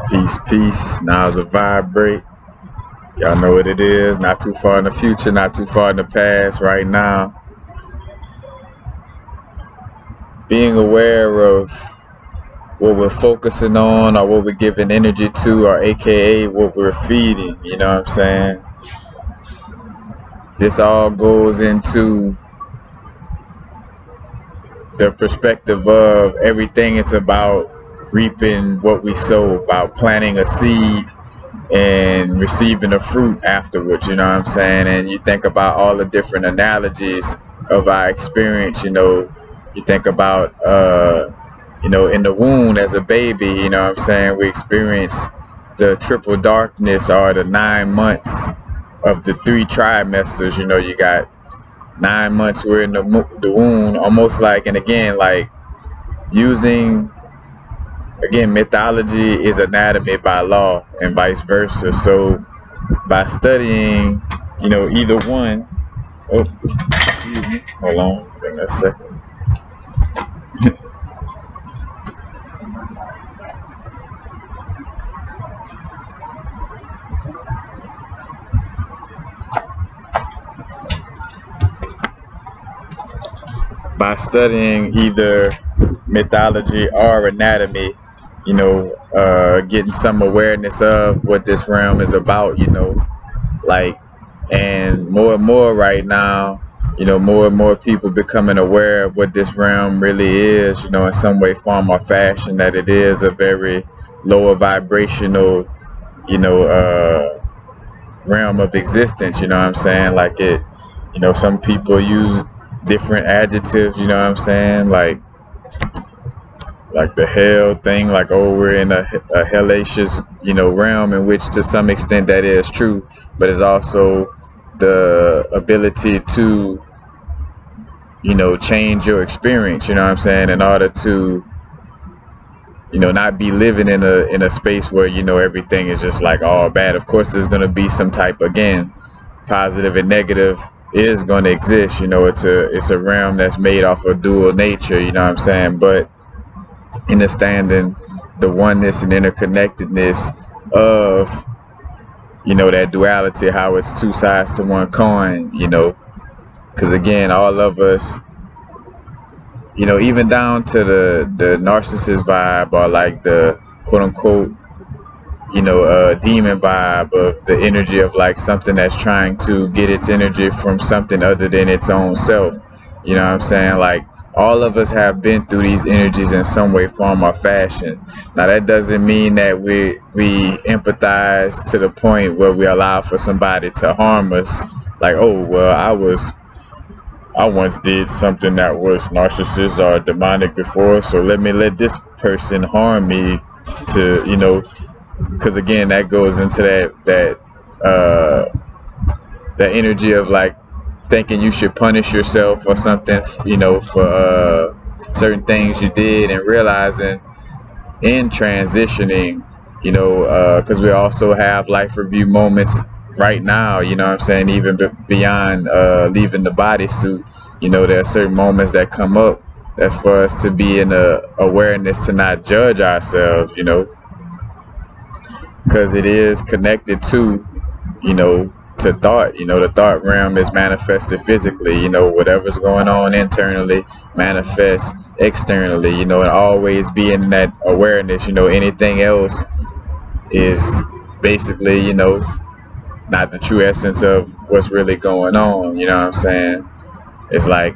Peace, peace. Now the vibrate. Y'all know what it is. Not too far in the future, not too far in the past. Right now, being aware of what we're focusing on, or what we're giving energy to, or AKA what we're feeding. You know what I'm saying? This all goes into the perspective of everything. It's about reaping what we sow, about planting a seed and receiving the fruit afterwards, you know what I'm saying? And you think about all the different analogies of our experience, you think about in the womb as a baby, you know what I'm saying, we experience the triple darkness, or the 9 months of the 3 trimesters. You got 9 months we're in the womb, almost like, and again, like using, again, mythology is anatomy by law and vice versa. So by studying, either one, oh, excuse me, hold on, give me a second. By studying either mythology or anatomy, getting some awareness of what this realm is about, and more right now, more and more people becoming aware of what this realm really is, in some way, form, or fashion, that it is a very lower vibrational, realm of existence, you know what I'm saying? Like it, some people use different adjectives, you know what I'm saying? Like the hell thing, like, oh, we're in a hellacious, realm, in which to some extent that is true, but it's also the ability to, change your experience, you know what I'm saying, in order to, not be living in a space where, everything is just like all bad. Of course, there's going to be some type, again, positive and negative is going to exist. It's a realm that's made off of dual nature, you know what I'm saying, but understanding the oneness and interconnectedness of, that duality, how it's 2 sides to one coin, because again, all of us, even down to the narcissist vibe, or like the quote unquote, demon vibe of the energy of like something that's trying to get its energy from something other than its own self. You know what I'm saying? Like, all of us have been through these energies in some way, form, or fashion. Now, that doesn't mean that we empathize to the point where we allow for somebody to harm us. Like, oh, well, I once did something that was narcissist or demonic before, so let this person harm me to, because again, that goes into that energy of like thinking you should punish yourself or something, for certain things you did, and realizing in transitioning, because we also have life review moments right now, you know what I'm saying, even beyond leaving the bodysuit, there are certain moments that come up that's for us to be in a awareness to not judge ourselves, because it is connected to, to thought. The thought realm is manifested physically, whatever's going on internally manifests externally, and always be in that awareness. Anything else is basically, not the true essence of what's really going on, you know what I'm saying? It's like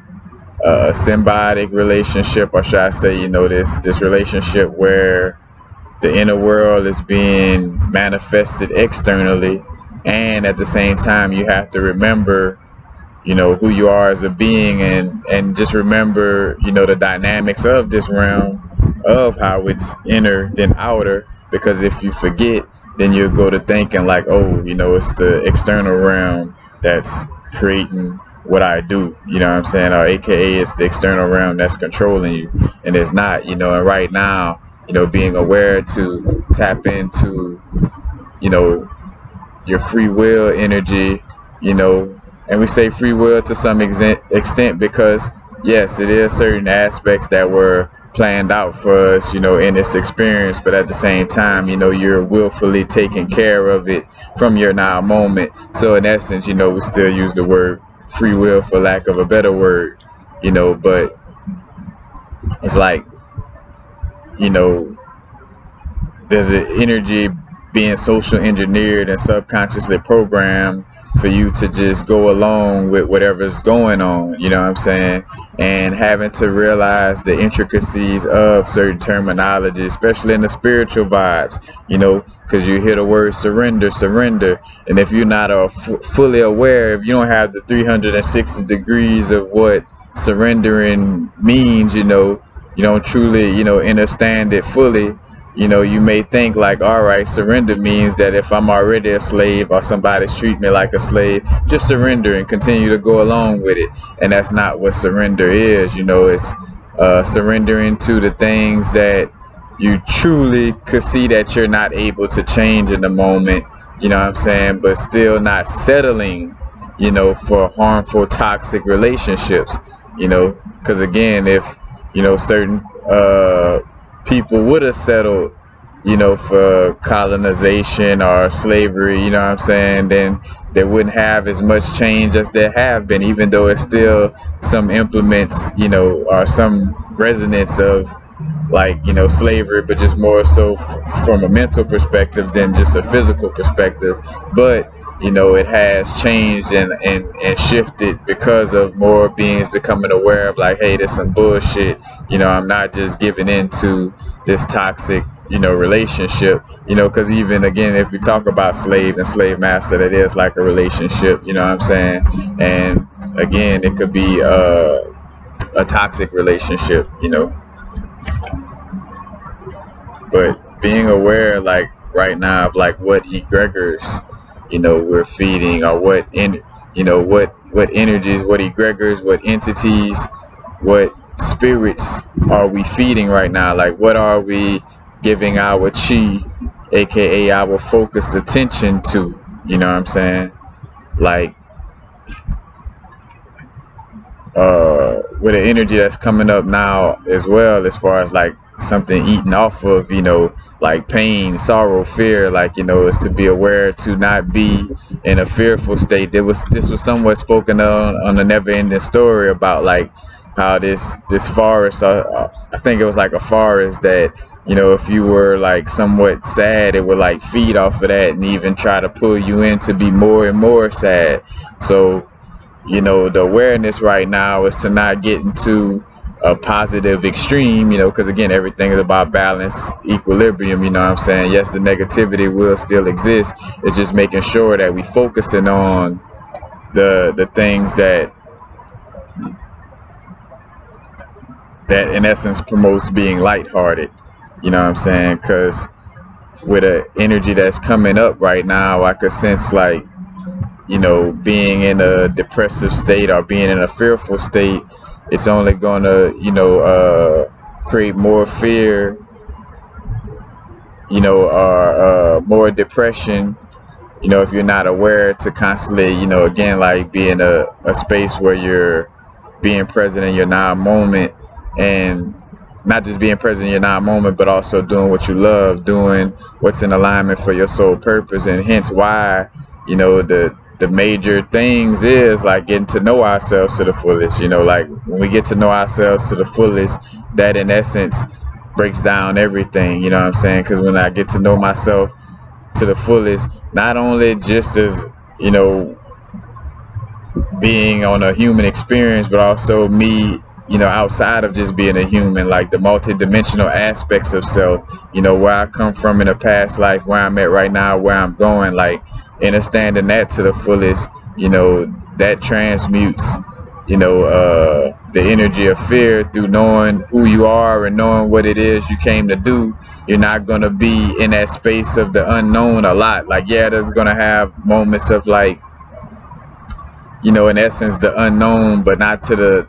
a symbiotic relationship, or should I say, this relationship where the inner world is being manifested externally, and at the same time you have to remember, who you are as a being, and just remember, the dynamics of this realm, of how it's inner than outer, because if you forget, then you'll go to thinking like, oh, it's the external realm that's creating what I do, you know what I'm saying, or AKA it's the external realm that's controlling you, and it's not, and right now, being aware to tap into, your free will energy, and we say free will to some extent because yes, it is certain aspects that were planned out for us, in this experience, but at the same time, you're willfully taking care of it from your now moment. So in essence, we still use the word free will for lack of a better word, but it's like, you know, there's an energy being social engineered and subconsciously programmed for you to just go along with whatever's going on, you know what I'm saying? And having to realize the intricacies of certain terminology, especially in the spiritual vibes, because you hear the word surrender, surrender. And if you're not fully aware, if you don't have the 360 degrees of what surrendering means, you don't truly, understand it fully. You may think like, all right, surrender means that if I'm already a slave or somebody's treat me like a slave, just surrender and continue to go along with it. And that's not what surrender is. It's surrendering to the things that you truly could see that you're not able to change in the moment, you know what I'm saying, but still not settling, for harmful, toxic relationships, because again, if, certain people would have settled, for colonization or slavery, you know what I'm saying, then they wouldn't have as much change as there have been, even though it's still some implements, or some resonance of like, slavery, but just more so from a mental perspective than just a physical perspective. But it has changed and shifted because of more beings becoming aware of like, hey, there's some bullshit, I'm not just giving into this toxic, relationship, because even again, if we talk about slave and slave master, that is like a relationship, you know what I'm saying? And again, it could be a toxic relationship, but being aware like right now of like what egregores, we're feeding, or what energies, what egregores, what entities, what spirits are we feeding right now? Like, what are we giving our chi, aka our focused attention to? You know what I'm saying? Like, with the energy that's coming up now as well, as far as like something eating off of, like pain, sorrow, fear, like, is to be aware to not be in a fearful state. This was somewhat spoken on the Never Ending Story about like how this forest, I think it was like a forest that, if you were like somewhat sad, it would like feed off of that and even try to pull you in to be more and more sad. So the awareness right now is to not get into a positive extreme, because again, everything is about balance, equilibrium, you know what I'm saying? Yes, the negativity will still exist. It's just making sure that we focusing on the things that in essence promotes being lighthearted, you know what I'm saying? Because with an energy that's coming up right now, I could sense like, being in a depressive state or being in a fearful state, it's only gonna, create more fear, or more depression, if you're not aware to constantly, again, like be in a space where you're being present in your now moment, and not just being present in your now moment, but also doing what you love, doing what's in alignment for your soul purpose. And hence why, the major things is like getting to know ourselves to the fullest. Like when we get to know ourselves to the fullest, that in essence breaks down everything, you know what I'm saying? Because when I get to know myself to the fullest, not only just as, being on a human experience, but also me, outside of just being a human, like the multi-dimensional aspects of self, where I come from in a past life, where I'm at right now, where I'm going, like understanding that to the fullest, that transmutes, the energy of fear through knowing who you are and knowing what it is you came to do. You're not going to be in that space of the unknown a lot. Like, yeah, there's going to have moments of like, in essence, the unknown, but not to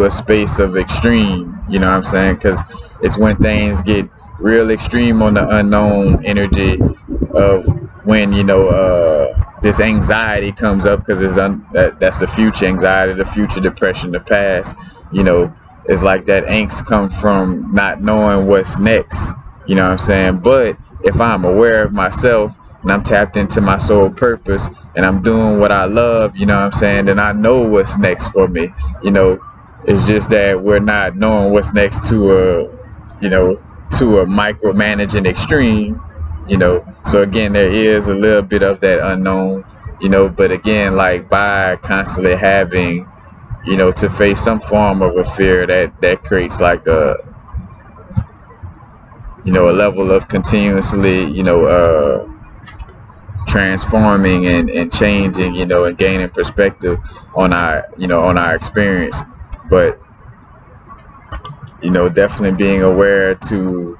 a space of extreme, you know what I'm saying? Because it's when things get real extreme on the unknown energy of when, this anxiety comes up, because that's the future anxiety, the future depression, the past, it's like that angst comes from not knowing what's next, you know what I'm saying? But if I'm aware of myself and I'm tapped into my soul purpose and I'm doing what I love, you know what I'm saying, then I know what's next for me. You know, it's just that we're not knowing what's next to a, you know, to a micromanaging extreme, you know. So again, there is a little bit of that unknown, you know, but again, like by constantly having, you know, to face some form of a fear, that creates like a, you know, a level of continuously, you know, transforming and changing, you know, and gaining perspective on our, you know, on our experience. But, you know, definitely being aware to,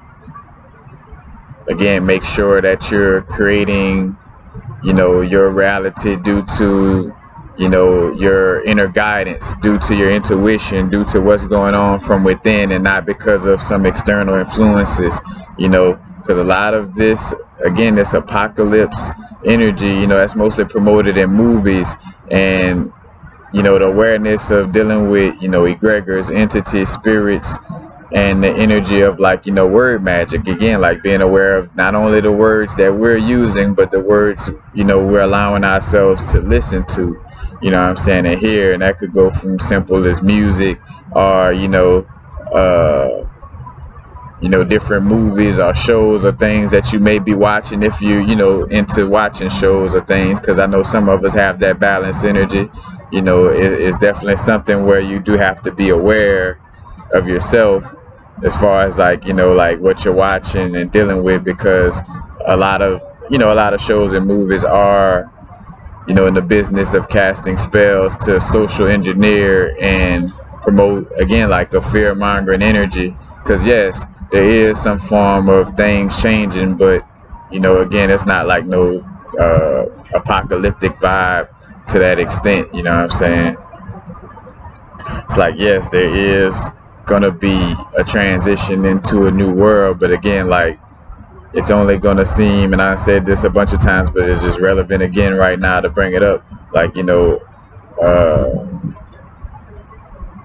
again, make sure that you're creating, you know, your reality due to, you know, your inner guidance, due to your intuition, due to what's going on from within, and not because of some external influences, you know, because a lot of this, again, this apocalypse energy, you know, that's mostly promoted in movies. And, you know, the awareness of dealing with, you know, egregores, entities, spirits, and the energy of, like, you know, word magic, again, like being aware of not only the words that we're using, but the words, you know, we're allowing ourselves to listen to, you know what I'm saying, and hear. And that could go from simple as music, or, you know, different movies or shows or things that you may be watching, if you know, into watching shows or things, because I know some of us have that balanced energy. You know, it's definitely something where you do have to be aware of yourself as far as, like, you know, like what you're watching and dealing with, because a lot of, you know, a lot of shows and movies are, you know, in the business of casting spells to social engineer and promote, again, like a fear-mongering energy. Because yes, there is some form of things changing, but, you know, again, it's not like no apocalyptic vibe to that extent, you know what I'm saying? It's like, yes, there is gonna be a transition into a new world, but again, like, it's only gonna seem, and I said this a bunch of times, but it's just relevant again right now to bring it up, like, you know,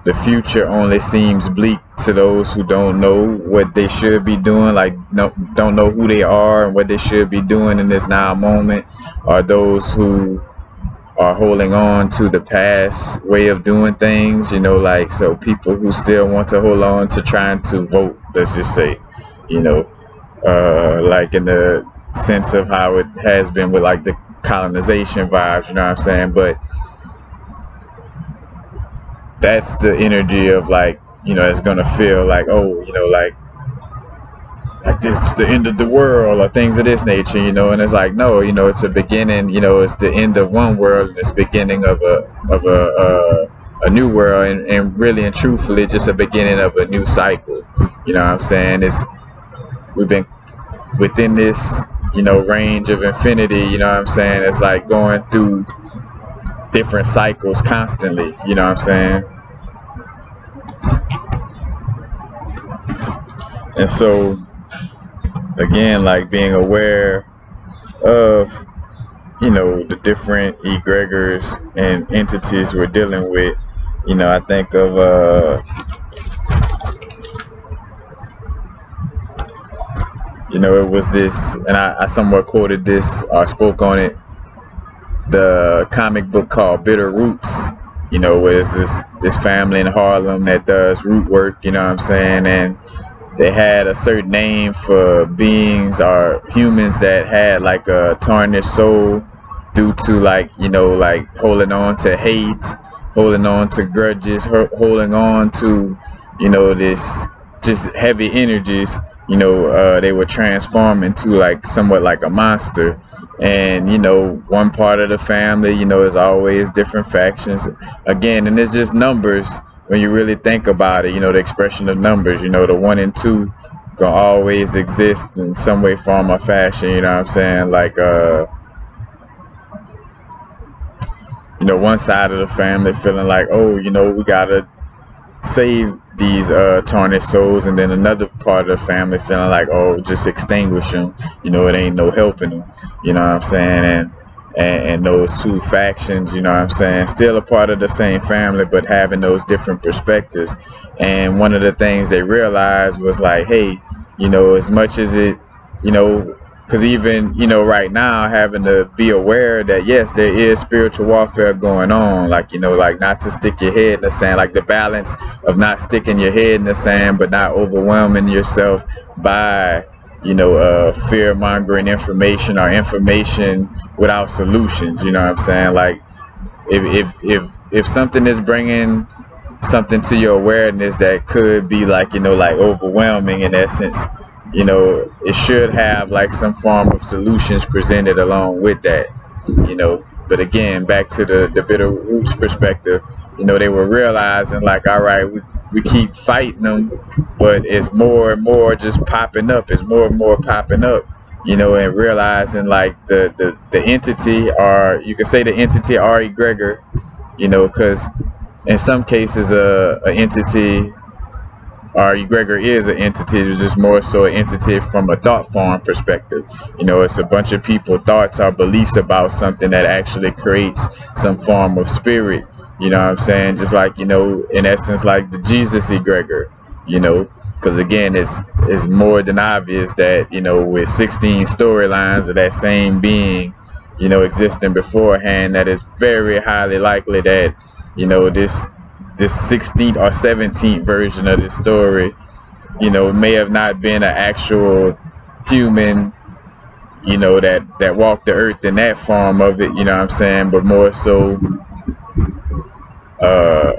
the future only seems bleak to those who don't know what they should be doing, like, don't know who they are and what they should be doing in this now moment, or those who are holding on to the past way of doing things, you know, like, so people who still want to hold on to trying to vote, let's just say, you know, like in the sense of how it has been with, like, the colonization vibes, you know what I'm saying? But that's the energy of, like, you know, it's gonna feel like, oh, you know, like this is the end of the world or things of this nature, you know. And it's like, no, you know, it's a beginning, you know, it's the end of one world and it's beginning of a new world, and really and truthfully just a beginning of a new cycle, you know what I'm saying? We've been within this, you know, range of infinity, you know what I'm saying? It's like going through different cycles constantly, you know what I'm saying? And so, again, like, being aware of, you know, the different egregores and entities we're dealing with, you know, I think of you know, it was this, and I somewhat quoted this or spoke on it, the comic book called Bitter Roots, you know, where it's this family in Harlem that does root work, you know what I'm saying? And they had a certain name for beings or humans that had like a tarnished soul due to, like, you know, like holding on to hate, holding on to grudges, holding on to, you know, this just heavy energies, you know. They were transformed into, like, somewhat like a monster. And, you know, one part of the family, you know, is always different factions again, and it's just numbers. When you really think about it, you know, the expression of numbers, you know, the 1 and 2 gonna always exist in some way, form, or fashion, you know what I'm saying? Like, you know, one side of the family feeling like, oh, you know, we gotta save these tarnished souls, and then another part of the family feeling like, oh, just extinguish them, you know, it ain't no helping them, you know what I'm saying? and those two factions, you know what I'm saying, still a part of the same family, but having those different perspectives. And one of the things they realized was like, hey, you know, as much as it, you know, because even, you know, right now, having to be aware that, yes, there is spiritual warfare going on, like, you know, like not to stick your head in the sand, like the balance of not sticking your head in the sand, but not overwhelming yourself by, you know, fear mongering information or information without solutions. You know what I'm saying? Like, if something is bringing something to your awareness that could be like, you know, like overwhelming in essence, you know, it should have like some form of solutions presented along with that, you know. But again, back to the bitter roots perspective, you know, they were realizing like, all right, we keep fighting them, but it's more and more just popping up. It's more and more popping up, you know, and realizing like the entity, or you could say the entity or egregor, you know, because in some cases a entity or egregor is an entity. It's just more so an entity from a thought form perspective. You know, it's a bunch of people thoughts or beliefs about something that actually creates some form of spirit. You know what I'm saying? Just like, you know, in essence, like the Jesus egregor, you know, because again, it's more than obvious that, you know, with 16 storylines of that same being, you know, existing beforehand, that it's very highly likely that, you know, this 16th or 17th version of this story, you know, may have not been an actual human, you know, that walked the earth in that form of it, you know what I'm saying, but more so,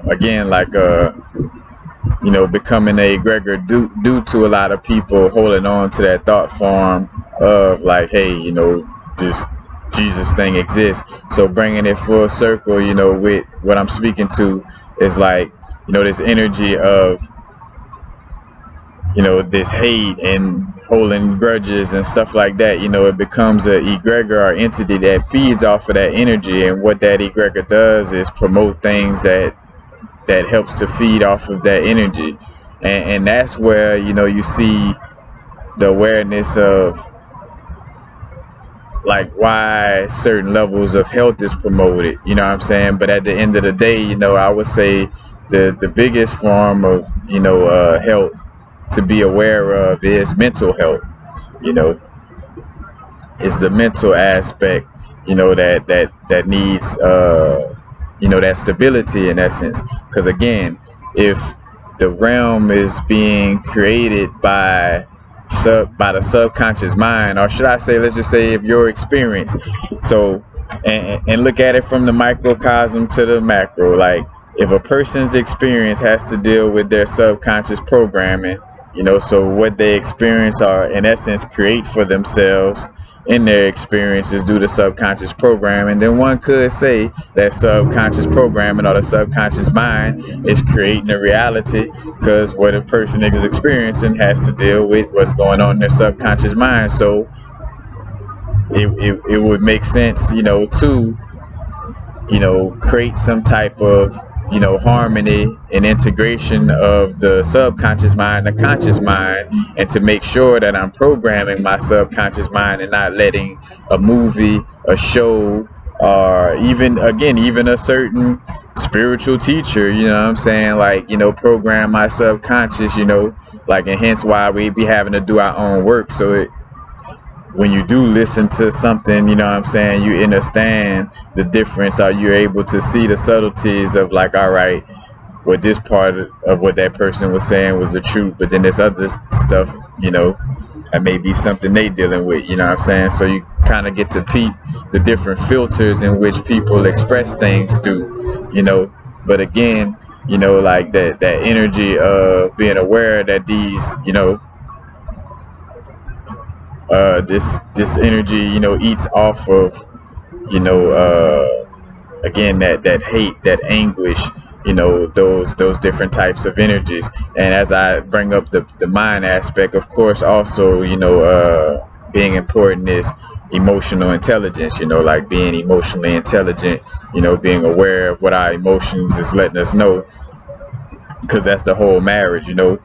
again, like, you know, becoming a egregor due to a lot of people holding on to that thought form of like, hey, you know, this Jesus thing exists. So bringing it full circle, you know, with what I'm speaking to is like, you know, this energy of, you know, this hate and holding grudges and stuff like that. You know, it becomes a egregor or entity that feeds off of that energy, and what that egregor does is promote things that helps to feed off of that energy. And that's where, you know, you see the awareness of like why certain levels of health is promoted, you know what I'm saying. But at the end of the day, you know, I would say the biggest form of, you know, health to be aware of is mental health. You know, it's the mental aspect, you know, that needs you know, that stability in essence. Because again, if the realm is being created by the subconscious mind, or should I say, let's just say, of your experience. So, and look at it from the microcosm to the macro. Like, if a person's experience has to deal with their subconscious programming, you know, so what they experience or in essence create for themselves in their experiences due to subconscious programming, then one could say that subconscious programming or the subconscious mind is creating a reality, because what a person is experiencing has to deal with what's going on in their subconscious mind. So it would make sense, you know, to, you know, create some type of, you know, harmony and integration of the subconscious mind, the conscious mind, and to make sure that I'm programming my subconscious mind and not letting a movie, a show, or even a certain spiritual teacher, you know what I'm saying, like, you know, program my subconscious, you know, like, and hence why we be having to do our own work. So when you do listen to something, you know what I'm saying, you understand the difference, or you're able to see the subtleties of like, all right, well, this part of what that person was saying was the truth, but then this other stuff, you know, that may be something they dealing with, you know what I'm saying. So you kind of get to peep the different filters in which people express things through, you know. But again, you know, like that energy of being aware that these, you know, this energy, you know, eats off of, you know, again, that hate, that anguish, you know, those different types of energies. And as I bring up the mind aspect, of course, also, you know, being important is emotional intelligence, you know, like being emotionally intelligent, you know, being aware of what our emotions is letting us know, because that's the whole marriage, you know.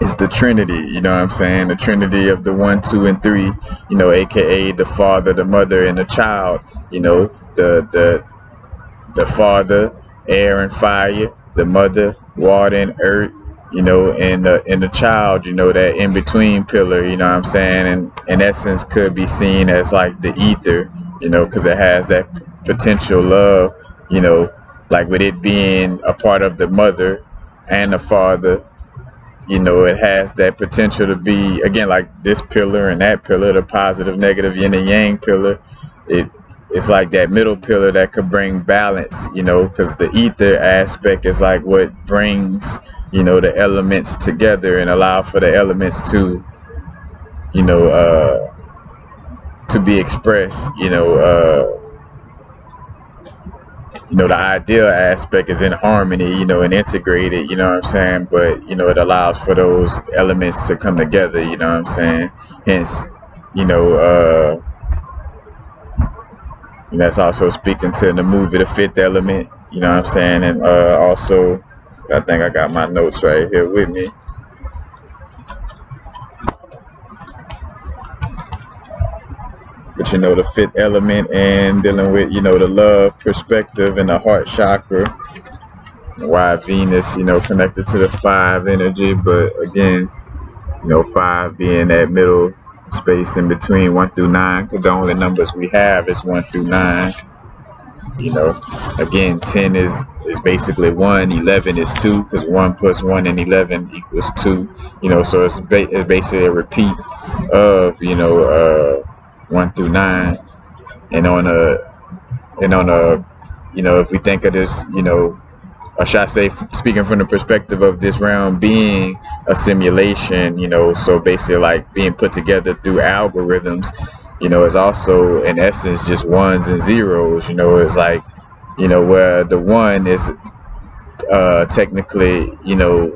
is the Trinity, you know what I'm saying? The Trinity of the 1, 2, and 3, you know, aka the Father, the Mother, and the Child. You know, the Father, air and fire, the Mother, water and earth, you know, and the Child, you know, that in between pillar, you know what I'm saying? And in essence could be seen as like the ether, you know, because it has that potential love, you know, like with it being a part of the Mother and the Father. You know, it has that potential to be, again, like this pillar and that pillar, the positive, negative, yin and yang pillar. It's like that middle pillar that could bring balance, you know, because the ether aspect is like what brings, you know, the elements together and allow for the elements to, you know, to be expressed, you know, the ideal aspect is in harmony, you know, and integrated, you know what I'm saying? But, you know, it allows for those elements to come together, you know what I'm saying? Hence, you know, and that's also speaking to the movie The Fifth Element, you know what I'm saying? And also, I think I got my notes right here with me. But, you know, the fifth element and dealing with, you know, the love perspective and the heart chakra. Why Venus, you know, connected to the 5 energy, but again, you know, 5 being that middle space in between 1 through 9, because the only numbers we have is 1 through 9. You know, again, 10 is basically 1, 11 is 2, because 1 plus 1 and 11 equals 2. You know, so it's basically a repeat of, you know, 1 through 9, and on a, you know, if we think of this, you know, or should I say, speaking from the perspective of this realm being a simulation, you know, so basically like being put together through algorithms, you know, is also in essence just ones and zeros, you know, it's like, you know, where the 1 is technically, you know,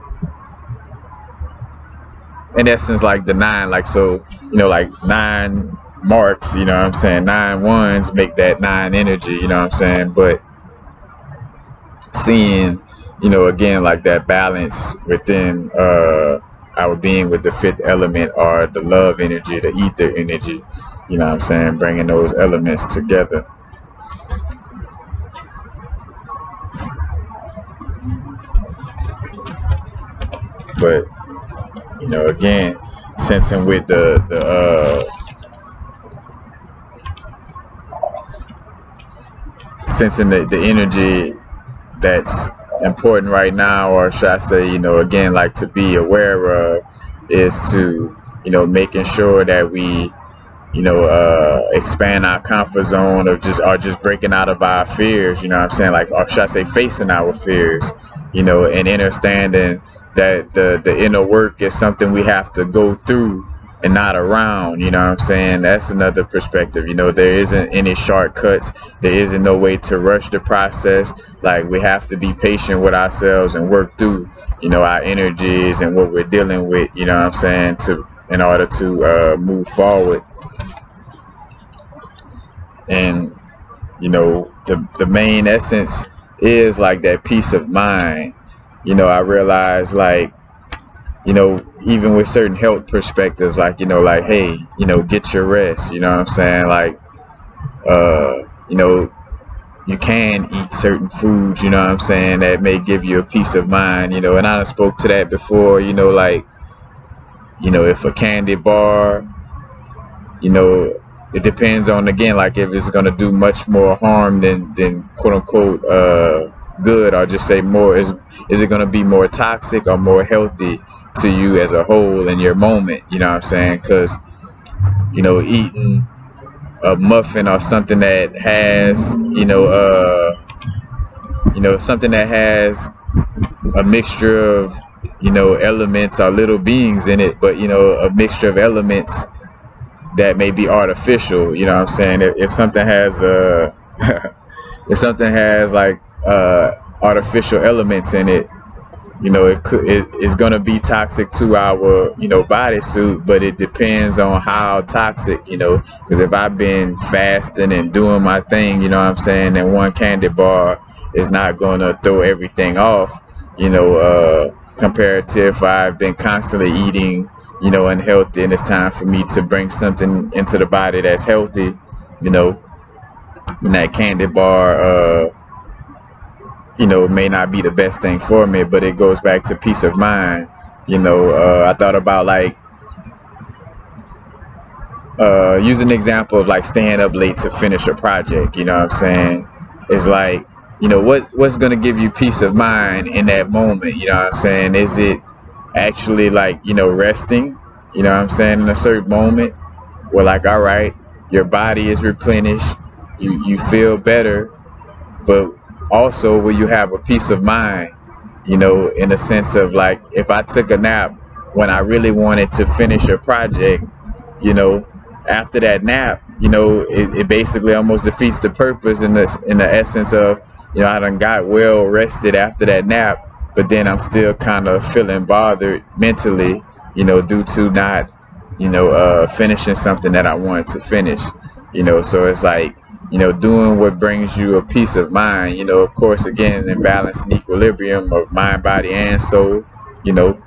in essence like the 9, like, so, you know, like 9 marks, you know what I'm saying, 9 ones make that 9 energy, you know what I'm saying, but seeing, you know, again, like that balance within our being with the 5th element, or the love energy, the ether energy, you know what I'm saying, bringing those elements together. But, you know, again, sensing with sensing the energy that's important right now, or should I say, you know, again, like to be aware of, is to, you know, making sure that we, you know, expand our comfort zone, or just breaking out of our fears, you know what I'm saying, like, or should I say facing our fears, you know, and understanding that the inner work is something we have to go through and not around, you know what I'm saying. That's another perspective, you know, there isn't any shortcuts, there isn't no way to rush the process. Like, we have to be patient with ourselves and work through, you know, our energies and what we're dealing with, you know what I'm saying, in order to move forward. And, you know, the main essence is like that peace of mind. You know, I realize, like, you know, even with certain health perspectives, like, you know, like, hey, you know, get your rest, you know what I'm saying, like, you know, you can eat certain foods, you know what I'm saying, that may give you a peace of mind, you know, and I done spoke to that before, you know, like, you know, if a candy bar, you know, it depends on, again, like, if it's going to do much more harm than quote unquote good, or just say more, is it going to be more toxic or more healthy to you as a whole in your moment, you know what I'm saying? Because, you know, eating a muffin or something that has, you know, something that has a mixture of, you know, elements or little beings in it, but, you know, a mixture of elements that may be artificial, you know what I'm saying, if something has if something has like artificial elements in it, you know, it's gonna be toxic to our, you know, bodysuit, but it depends on how toxic, you know, because if I've been fasting and doing my thing, you know what I'm saying, then one candy bar is not gonna throw everything off, you know, comparative. I've been constantly eating, you know, unhealthy, and it's time for me to bring something into the body that's healthy, you know. And that candy bar, you know, may not be the best thing for me, but it goes back to peace of mind. You know, I thought about like use an example of like staying up late to finish a project. You know what I'm saying? It's like, you know, what's gonna give you peace of mind in that moment? You know what I'm saying? Is it actually like, you know, resting? You know what I'm saying? In a certain moment where like, all right, your body is replenished, you feel better, but also will you have a peace of mind? You know, in the sense of like, if I took a nap when I really wanted to finish a project, you know, after that nap, you know, it basically almost defeats the purpose in the essence of, you know, I done got well rested after that nap, but then I'm still kind of feeling bothered mentally, you know, due to not, you know, finishing something that I wanted to finish, you know. So it's like, you know, doing what brings you a peace of mind, you know, of course, again, in balance and equilibrium of mind, body, and soul, you know.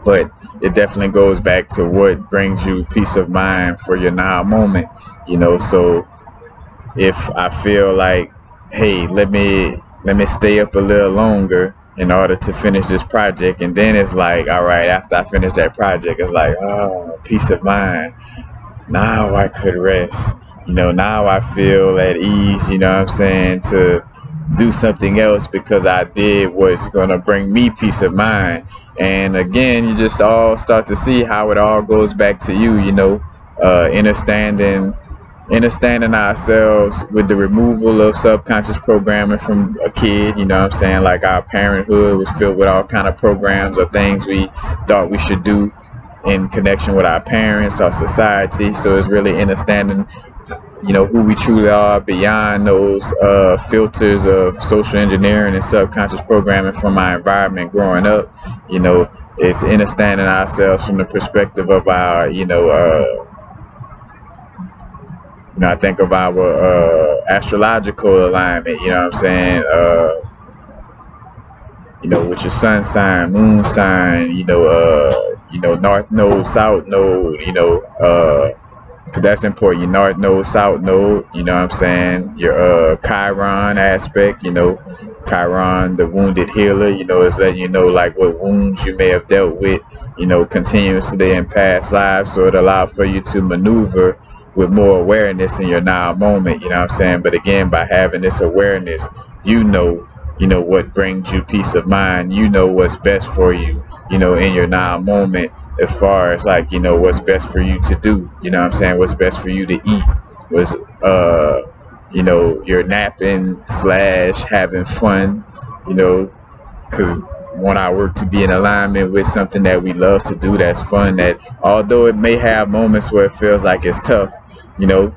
But it definitely goes back to what brings you peace of mind for your now moment, you know. So if I feel like, hey, let me stay up a little longer in order to finish this project, and then it's like, all right, after I finish that project, it's like, oh, peace of mind. Now I could rest, you know. Now I feel at ease, you know what I'm saying, to do something else because I did what's gonna bring me peace of mind. And again, you just all start to see how it all goes back to you, you know. Understanding ourselves with the removal of subconscious programming from a kid, you know what I'm saying. Like our parenthood was filled with all kind of programs or things we thought we should do in connection with our parents, our society. So it's really understanding, you know, who we truly are beyond those filters of social engineering and subconscious programming from our environment growing up. You know, it's understanding ourselves from the perspective of our, you know, I think of our astrological alignment, you know what I'm saying, you know, with your sun sign, moon sign, you know, north node, south node, you know, because that's important. Your north node, south node, you know what I'm saying, your Chiron aspect, you know, Chiron, the wounded healer, you know, it's letting you know like what wounds you may have dealt with, you know, continuously in past lives. So it allows for you to maneuver with more awareness in your now moment, you know what I'm saying. But again, by having this awareness, you know what brings you peace of mind, you know what's best for you, you know, in your now moment, as far as like, you know, what's best for you to do, you know what I'm saying, what's best for you to eat, what's you know, you're napping / having fun, you know, because want our work to be in alignment with something that we love to do, that's fun, that although it may have moments where it feels like it's tough, you know.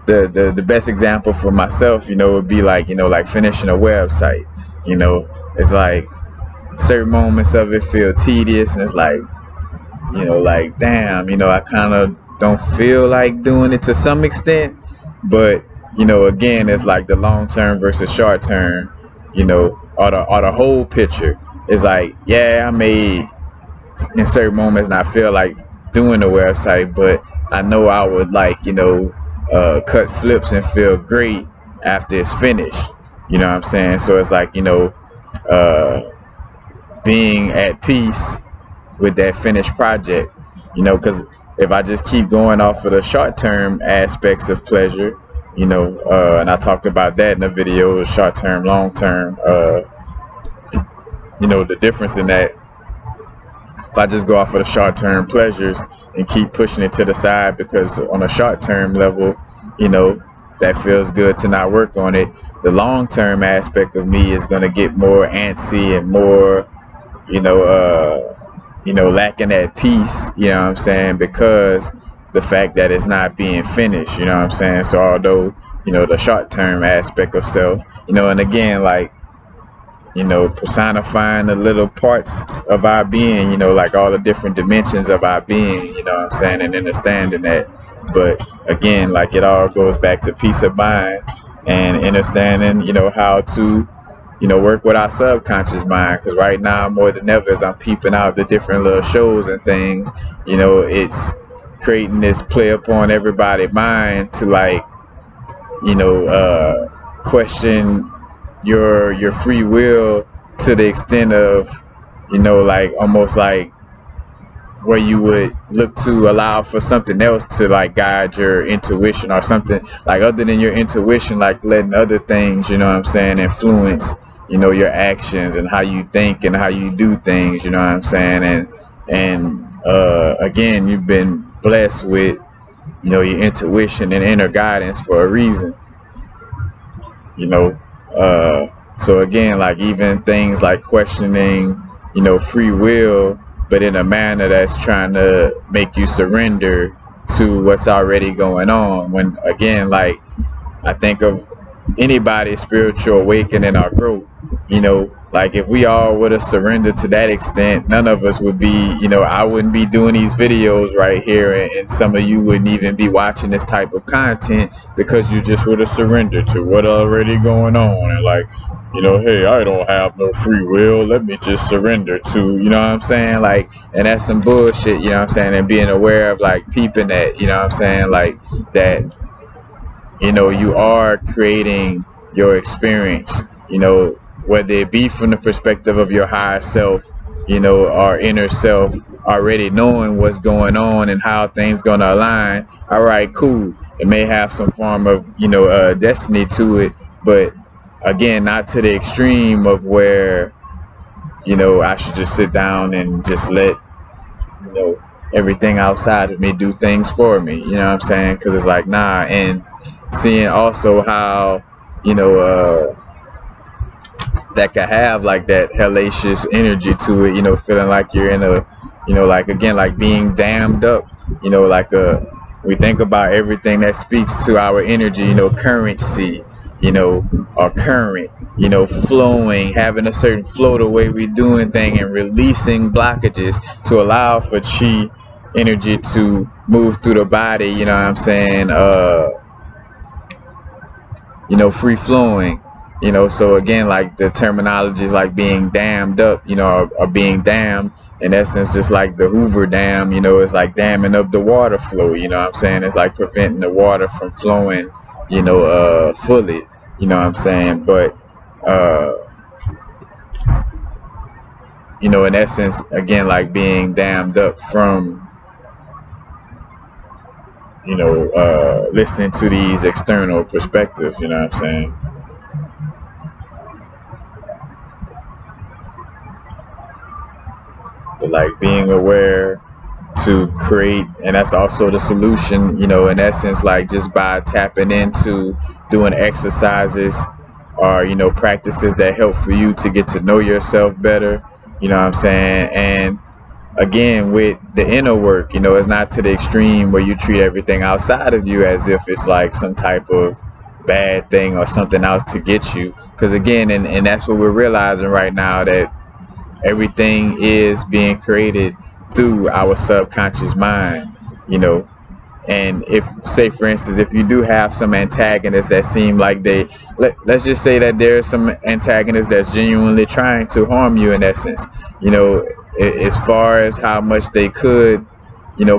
The best example for myself, you know, would be like, you know, like finishing a website, you know. It's like certain moments of it feel tedious, and it's like, you know, like, damn, you know, I kind of don't feel like doing it to some extent. But, you know, again, it's like the long term versus short term, you know, or the whole picture. It's like, yeah, I may in certain moments not feel like doing the website, but I know I would, like, you know, cut flips and feel great after it's finished, you know what I'm saying. So it's like, you know, being at peace with that finished project, you know, because if I just keep going off of the short-term aspects of pleasure, you know, and I talked about that in the video, short-term, long-term, you know, the difference in that. If I just go off of the short-term pleasures and keep pushing it to the side because on a short-term level, you know, that feels good to not work on it, the long-term aspect of me is going to get more antsy and more, you know, lacking that peace, you know what I'm saying, because the fact that it's not being finished, you know what I'm saying. So although, you know, the short-term aspect of self, you know, and again, like, you know, personifying the little parts of our being, you know, like all the different dimensions of our being, you know what I'm saying, and understanding that. But again, like, it all goes back to peace of mind and understanding, you know, how to, work with our subconscious mind, because right now more than ever, as I'm peeping out the different little shows and things, it's creating this play upon everybody's mind to like, question your free will to the extent of, like almost like where you would look to allow for something else to like guide your intuition, or something like other than your intuition, like letting other things, influence, your actions and how you think and how you do things, and again, you've been blessed with, your intuition and inner guidance for a reason, you know so again, like even things like questioning, free will, but in a manner that's trying to make you surrender to what's already going on. When again, like I think of anybody's spiritual awakening or growth, like if we all would have surrendered to that extent, none of us would be, I wouldn't be doing these videos right here, and some of you wouldn't even be watching this type of content, because you just would have surrendered to what already going on, and like, hey, I don't have no free will, let me just surrender to, you know what I'm saying, like, and that's some bullshit, you know what I'm saying, and being aware of like peeping that, you know what I'm saying, like that, you are creating your experience, whether it be from the perspective of your higher self, or inner self, already knowing what's going on and how things gonna align. All right, cool. It may have some form of, destiny to it, but again, not to the extreme of where, I should just sit down and just let, everything outside of me do things for me. You know what I'm saying? Because it's like, nah. And seeing also how, that could have like that hellacious energy to it, feeling like you're in a, like again, like being dammed up, like we think about everything that speaks to our energy, currency, or current, flowing, having a certain flow the way we doing thing, and releasing blockages to allow for chi energy to move through the body, you know what I'm saying, free flowing, so again, like the terminology is like being dammed up, or being damned, in essence, just like the Hoover Dam, it's like damming up the water flow, you know what I'm saying, it's like preventing the water from flowing, fully, you know what I'm saying, but in essence, again, like being dammed up from, listening to these external perspectives, you know what I'm saying. But like being aware to create, and that's also the solution, in essence, like just by tapping into doing exercises or, practices that help for you to get to know yourself better, you know what I'm saying. And again, with the inner work, it's not to the extreme where you treat everything outside of you as if it's like some type of bad thing or something else to get you. Because again, and that's what we're realizing right now, that everything is being created through our subconscious mind, and if, say for instance, if you do have some antagonists that seem like they, let's just say that there's some antagonists that's genuinely trying to harm you, in essence, as far as how much they could,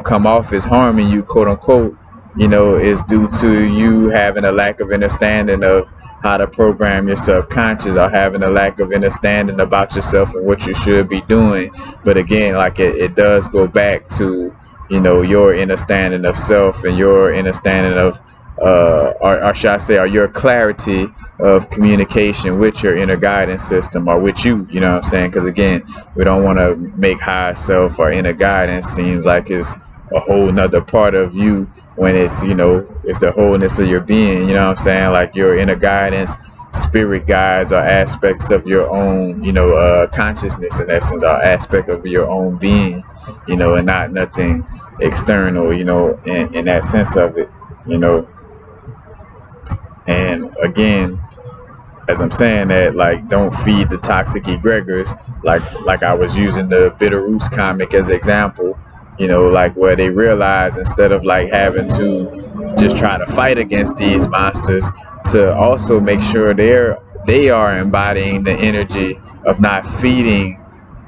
come off as harming you, quote unquote, is due to you having a lack of understanding of how to program your subconscious, or having a lack of understanding about yourself and what you should be doing. But again, like it does go back to, your understanding of self and your understanding of, or should I say, or your clarity of communication with your inner guidance system, or with you, you know what I'm saying? Because again, we don't want to make higher self or inner guidance seems like it's a whole nother part of you, when it's, it's the wholeness of your being, you know what I'm saying? Like your inner guidance, spirit guides, are aspects of your own, consciousness, in essence, are aspect of your own being, and not nothing external, in that sense of it, and again, as I'm saying that, like, don't feed the toxic egregores, like I was using the Bitter Roots comic as an example, like where they realize, instead of like having to just try to fight against these monsters, to also make sure they're they are embodying the energy of not feeding,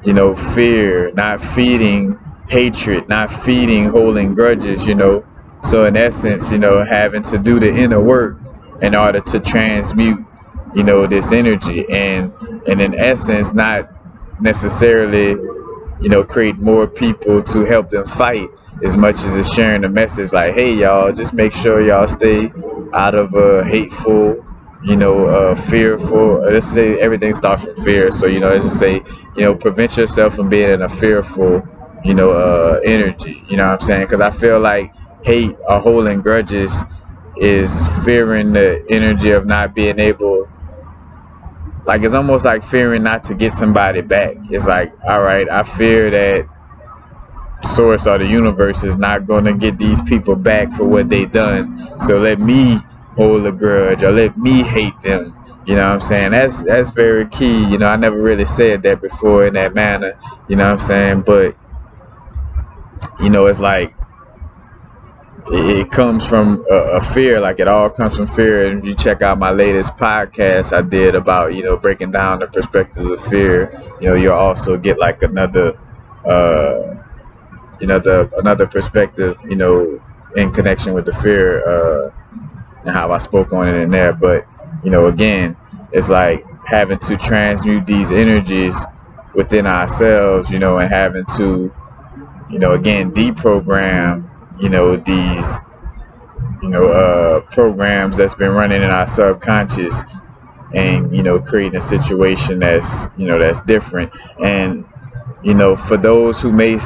you know, fear, not feeding hatred, not feeding holding grudges, you know. So in essence, you know, having to do the inner work in order to transmute, you know, this energy, and in essence not necessarily, you know, create more people to help them fight as much as it's sharing the message like, hey y'all, just make sure y'all stay out of hateful, you know, fearful, let's say everything starts from fear, so you know, let's just say, you know, prevent yourself from being in a fearful, you know, energy, you know what I'm saying? Because I feel like hate or holding grudges is fearing the energy of not being able, like it's almost like fearing not to get somebody back. It's like, all right, I fear that source or the universe is not going to get these people back for what they done, so let me hold a grudge or let me hate them, you know what I'm saying? That's very key, you know. I never really said that before in that manner, you know what I'm saying? But you know, it's like it comes from a fear, like it all comes from fear. And if you check out my latest podcast I did about, you know, breaking down the perspectives of fear, you know, you'll also get like another you know, another perspective, you know, in connection with the fear, and how I spoke on it in there. But you know, again, it's like having to transmute these energies within ourselves, you know, and having to, you know, again, deprogram, you know, these, you know, programs that's been running in our subconscious, and you know, creating a situation that's, you know, that's different. And you know, for those who may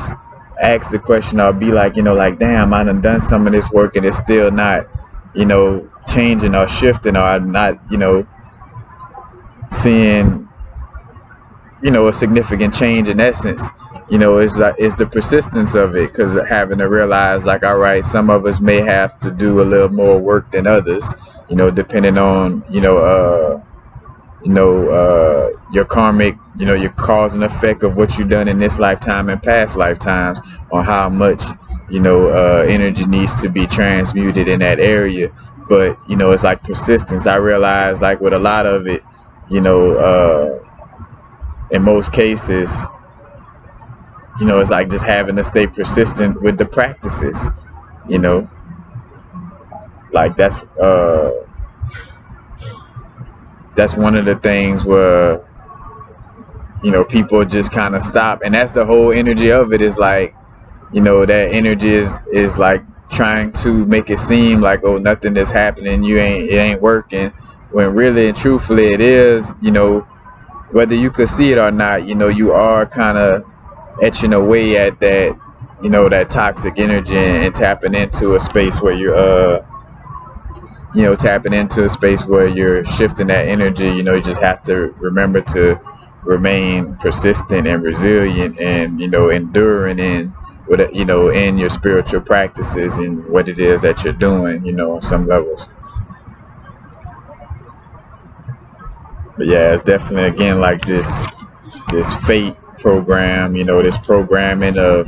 ask the question or be like, you know, like, damn, I done some of this work and it's still not, you know, changing or shifting, or I'm not, you know, seeing, you know, a significant change in essence, you know, is the persistence of it. Because having to realize, like, all right, some of us may have to do a little more work than others, you know, depending on, your karmic, you know, your cause and effect of what you've done in this lifetime and past lifetimes, on how much, you know, energy needs to be transmuted in that area. But you know, it's like persistence. I realize, like, with a lot of it, you know, in most cases, you know, it's like just having to stay persistent with the practices, you know, like that's one of the things where, you know, people just kind of stop. And that's the whole energy of it, is like, you know, that energy is like trying to make it seem like, oh, nothing is happening, it ain't working, when really and truthfully it is. You know, whether you could see it or not, you know, you are kind of etching away at that, you know, that toxic energy, and tapping into a space where you're you know, tapping into a space where you're shifting that energy. You know, you just have to remember to remain persistent and resilient, and you know, enduring in what, you know, in your spiritual practices and what it is that you're doing, you know, on some levels. But yeah, it's definitely, again, like this fate program, you know, this programming of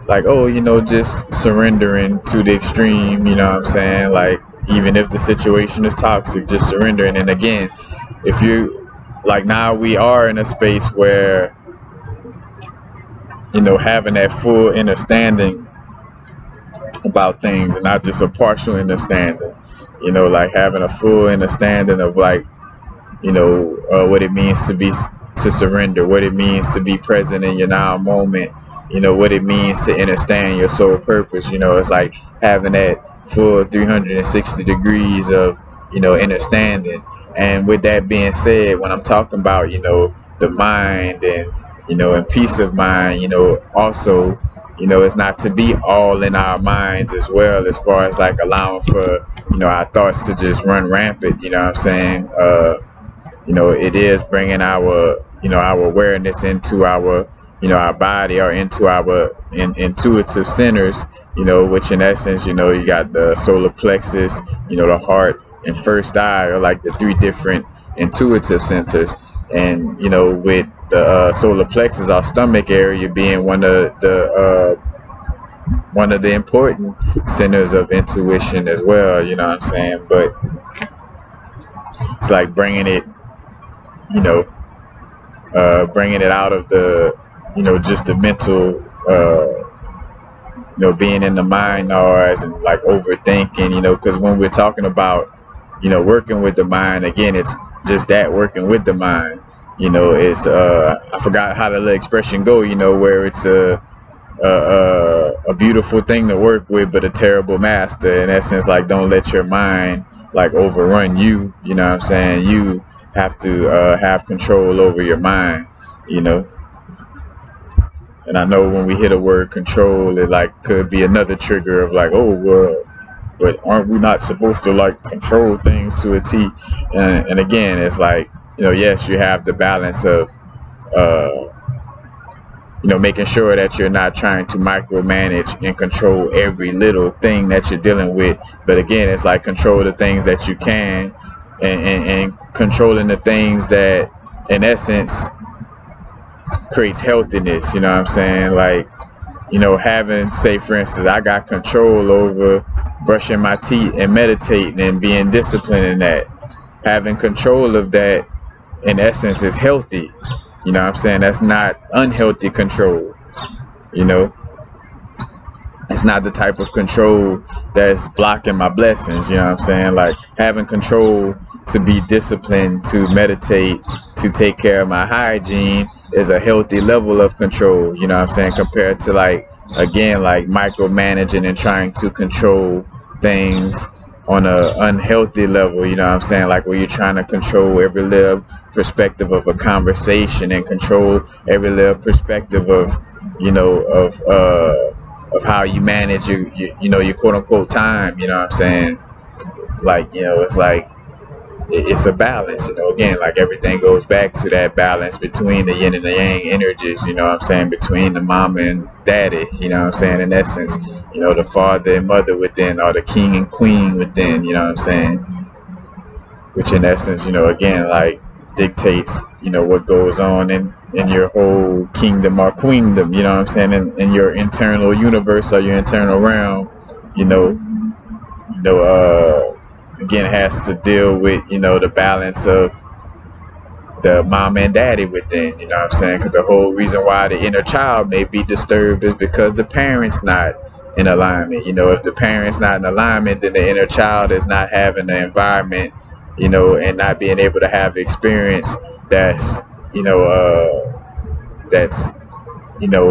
like, oh, you know, just surrendering to the extreme, you know what I'm saying? Like, even if the situation is toxic, just surrendering. And again, if you, like, now we are in a space where, you know, having that full understanding about things and not just a partial understanding, you know, like having a full understanding of, like, you know, what it means to surrender, what it means to be present in your now moment, you know, what it means to understand your soul purpose. You know, it's like having that full 360 degrees of, you know, understanding. And with that being said, when I'm talking about, you know, the mind and, you know, and peace of mind, you know, also, you know, it's not to be all in our minds as well, as far as like allowing for, you know, our thoughts to just run rampant, you know what I'm saying? You know, it is bringing our, you know, our awareness into our, you know, our body, or into our intuitive centers, you know, which in essence, you know, you got the solar plexus, you know, the heart and first eye, are like the three different intuitive centers. And, you know, with the solar plexus, our stomach area, being one of the important centers of intuition as well, you know what I'm saying? But it's like bringing it you know, bringing it out of the, just the mental, being in the mind noise and like overthinking, because when we're talking about, working with the mind, again, it's just that, working with the mind. It's I forgot how the little expression go, where it's a beautiful thing to work with, but a terrible master. In essence, like, don't let your mind like overrun you. You know what I'm saying? You have to have control over your mind. You know. And I know when we hit a word control, it like could be another trigger of like, oh well, but aren't we not supposed to like control things to a T? And again, it's like, yes, you have the balance of uh, making sure that you're not trying to micromanage and control every little thing that you're dealing with. But again, it's like control the things that you can, and controlling the things that, in essence, creates healthiness. You know what I'm saying? Like, having, say for instance, I got control over brushing my teeth and meditating and being disciplined in that. Having control of that, in essence, is healthy. You know what I'm saying? That's not unhealthy control. It's not the type of control that's blocking my blessings. You know what I'm saying? Like, having control to be disciplined, to meditate, to take care of my hygiene is a healthy level of control. You know what I'm saying? Compared to, like, again, like micromanaging and trying to control things on a unhealthy level. You know what I'm saying? Like, where you're trying to control every little perspective of a conversation and control every little perspective of, of how you manage your quote unquote time. You know what I'm saying? Like, it's like, it's a balance. Again, like, everything goes back to that balance between the yin and the yang energies. You know what I'm saying? Between the mama and daddy. You know what I'm saying? In essence, the father and mother within, or the king and queen within. You know what I'm saying? Which, in essence, again, like, dictates, what goes on in your whole kingdom or queendom. You know what I'm saying? In your internal universe or your internal realm. Again, it has to deal with, the balance of the mom and daddy within. You know what I'm saying? Because the whole reason why the inner child may be disturbed is because the parents not in alignment. If the parents not in alignment, then the inner child is not having the environment, and not being able to have experience that's, that's,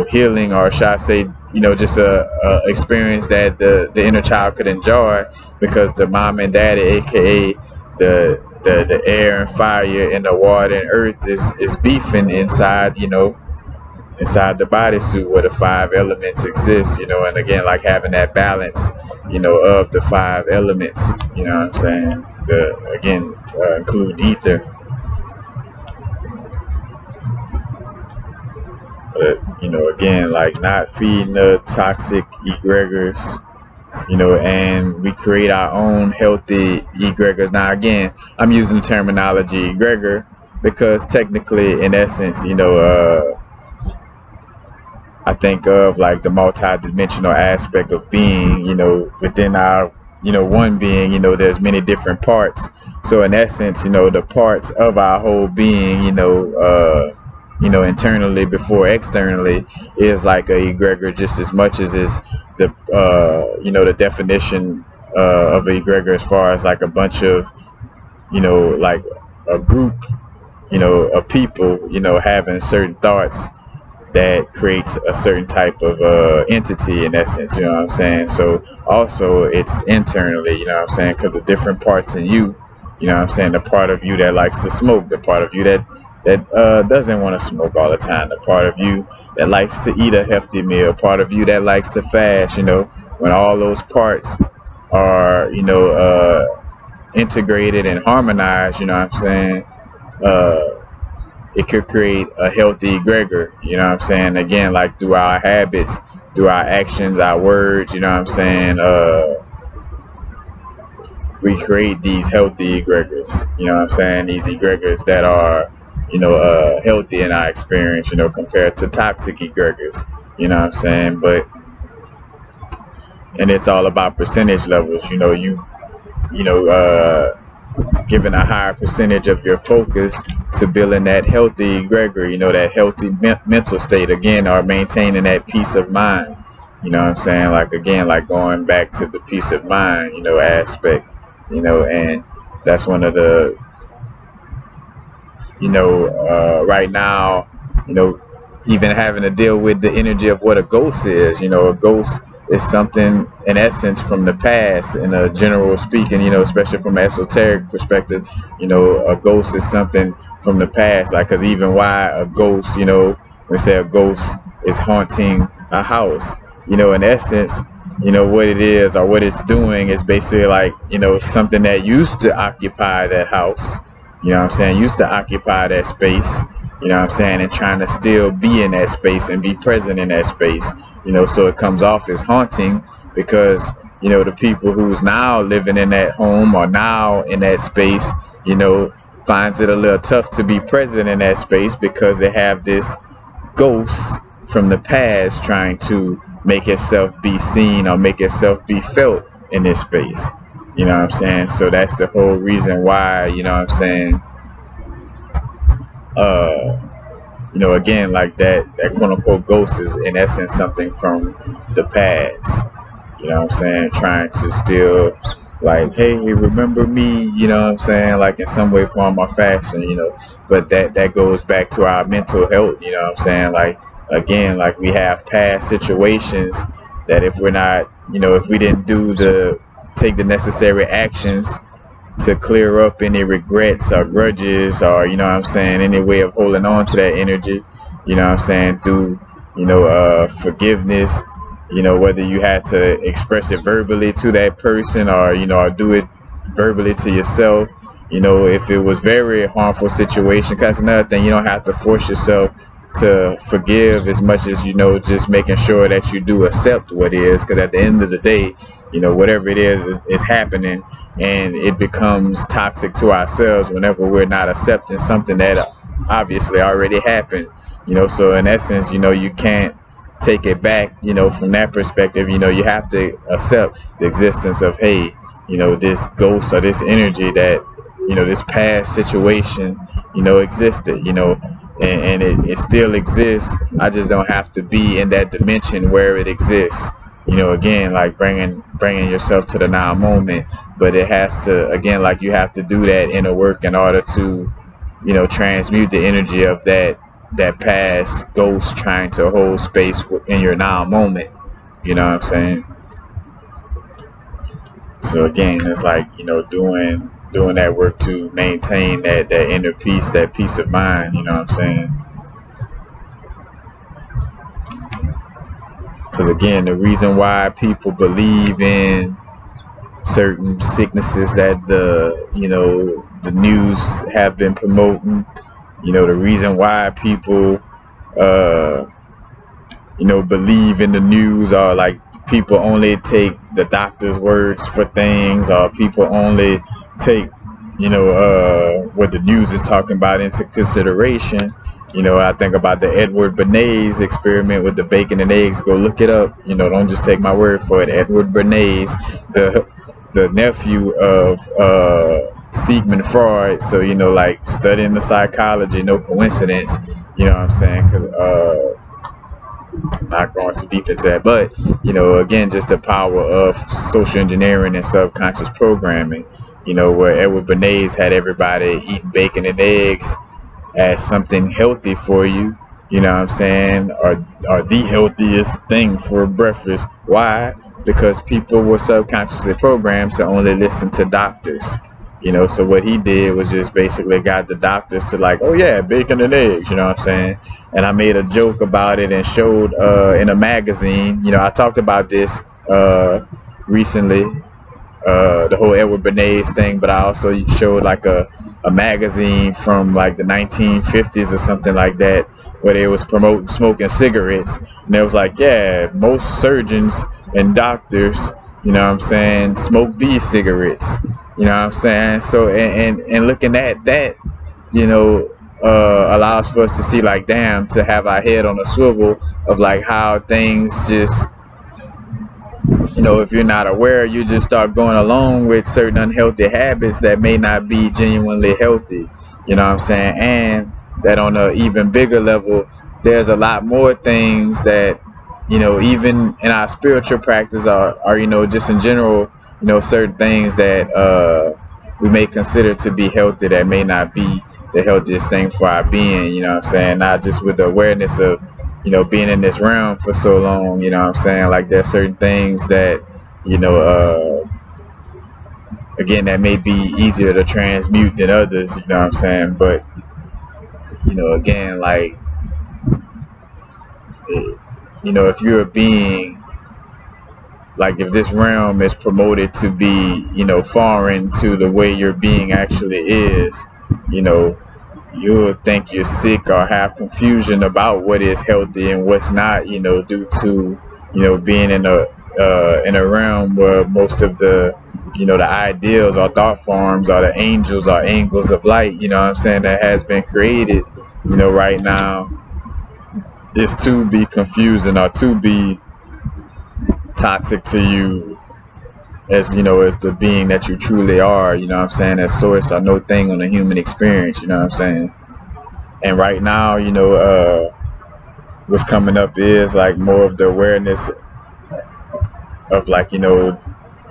healing, or should I say, just a experience that the inner child could enjoy, because the mom and daddy, aka the air and fire and the water and earth, is beefing inside, inside the bodysuit where the 5 elements exist. And again, like, having that balance, of the 5 elements. You know what I'm saying? Again, include ether. But, again, like, not feeding the toxic egregors, and we create our own healthy egregors. Now, again, I'm using the terminology egregor because technically, in essence, I think of like the multi-dimensional aspect of being, within our, one being, there's many different parts. So in essence, the parts of our whole being, internally before externally, is like a egregor, just as much as is the the definition of a egregor, as far as like a bunch of, like a group, of people, having certain thoughts that creates a certain type of entity, in essence. You know what I'm saying? So also, it's internally, you know what I'm saying, because the different parts in you, you know what I'm saying, the part of you that likes to smoke, the part of you that doesn't want to smoke all the time, the part of you that likes to eat a hefty meal, part of you that likes to fast. When all those parts are, integrated and harmonized, you know what I'm saying, it could create a healthy egregor. You know what I'm saying? Again, like, through our habits, through our actions, our words, you know what I'm saying, we create these healthy egregors. You know what I'm saying? These egregors that are, healthy in our experience, compared to toxic egregors. You know what I'm saying? But, and it's all about percentage levels. giving a higher percentage of your focus to building that healthy egregore, you know, that healthy mental state again, or maintaining that peace of mind. You know what I'm saying? Like, again, like going back to the peace of mind, you know, aspect, you know, and that's one of the, you know, right now, you know, even having to deal with the energy of what a ghost is. You know, a ghost is something in essence from the past, in a general speaking, you know, especially from an esoteric perspective. You know, a ghost is something from the past, like, because even why a ghost, you know, we say a ghost is haunting a house, you know, in essence, you know, what it is or what it's doing is basically like, you know, something that used to occupy that house, you know what I'm saying, used to occupy that space, you know what I'm saying, and trying to still be in that space and be present in that space, you know, so it comes off as haunting because, you know, the people who's now living in that home or now in that space, you know, finds it a little tough to be present in that space because they have this ghost from the past trying to make itself be seen or make itself be felt in this space. You know what I'm saying? So that's the whole reason why, you know what I'm saying, you know, again, like that quote unquote ghost is in essence something from the past. You know what I'm saying? Trying to still like, hey, remember me, you know what I'm saying? Like in some way, form or fashion, you know, but that goes back to our mental health, you know what I'm saying? Like, again, like we have past situations that if we're not, you know, if we didn't take the necessary actions to clear up any regrets or grudges or, you know what I'm saying, any way of holding on to that energy, you know what I'm saying, through, you know, forgiveness, you know, whether you had to express it verbally to that person or, you know, or do it verbally to yourself, you know, if it was very harmful situation, because another thing, you don't have to force yourself to forgive as much as, you know, just making sure that you do accept what is, because at the end of the day, you know, whatever it is happening, and it becomes toxic to ourselves whenever we're not accepting something that obviously already happened, you know. So in essence, you know, you can't take it back, you know, from that perspective. You know, you have to accept the existence of, hey, you know, this ghost or this energy that, you know, this past situation, you know, existed, you know, and it still exists. I just don't have to be in that dimension where it exists, you know, again, like bringing yourself to the now moment. But it has to, again, like you have to do that inner work in order to, you know, transmute the energy of that past ghost trying to hold space in your now moment, you know what I'm saying? So again, it's like, you know, doing that work to maintain that inner peace, that peace of mind, you know what I'm saying? Because again, the reason why people believe in certain sicknesses that the news have been promoting, you know, the reason why people you know, believe in the news, or like people only take the doctor's words for things, or people only take, you know, what the news is talking about into consideration. You know, I think about the Edward Bernays experiment with the bacon and eggs. Go look it up. You know, don't just take my word for it. Edward Bernays, the nephew of Sigmund Freud. So, you know, like studying the psychology, no coincidence. You know what I'm saying? 'Cause, not going too deep into that, but, you know, again, just the power of social engineering and subconscious programming, you know, where Edward Bernays had everybody eating bacon and eggs as something healthy for you, you know what I'm saying, or the healthiest thing for breakfast. Why? Because people were subconsciously programmed to only listen to doctors. You know, so what he did was just basically got the doctors to like, oh yeah, bacon and eggs, you know what I'm saying? And I made a joke about it and showed in a magazine, you know, I talked about this recently, the whole Edward Bernays thing, but I also showed like a magazine from like the 1950s or something like that, where they was promoting smoking cigarettes, and it was like, yeah, most surgeons and doctors, you know what I'm saying, smoke these cigarettes, you know what I'm saying? So and looking at that, you know, allows for us to see like, damn, to have our head on a swivel of like how things just if you're not aware, you just start going along with certain unhealthy habits that may not be genuinely healthy. You know what I'm saying? And that on an even bigger level, there's a lot more things that, even in our spiritual practice or just in general, certain things that we may consider to be healthy that may not be the healthiest thing for our being. You know what I'm saying? Not just with the awareness of being in this realm for so long, what I'm saying? Like there's certain things that, again, that may be easier to transmute than others, what I'm saying? But, again, like, if you're a being, like if this realm is promoted to be, foreign to the way your being actually is, you'll think you're sick or have confusion about what is healthy and what's not, due to, being in a realm where most of the, the ideals or thought forms or the angels or angles of light, what I'm saying, that has been created, right now is to be confusing or to be toxic to you as as the being that you truly are, what I'm saying, as source or no thing on the human experience, what I'm saying. And right now, what's coming up is like more of the awareness of like,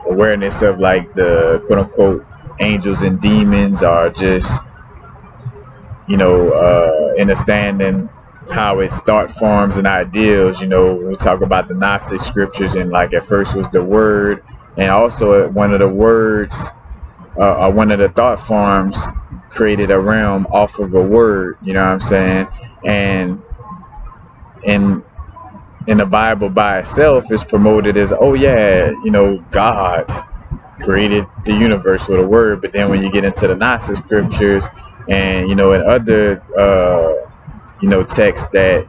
awareness of like the quote unquote angels and demons, are just, understanding how its thought forms and ideals, when we talk about the Gnostic scriptures, and like at first was the word, and also one of the words or one of the thought forms created a realm off of a word, what I'm saying. And in the Bible by itself is promoted as, oh yeah, God created the universe with a word. But then when you get into the Gnostic scriptures and, in other, texts that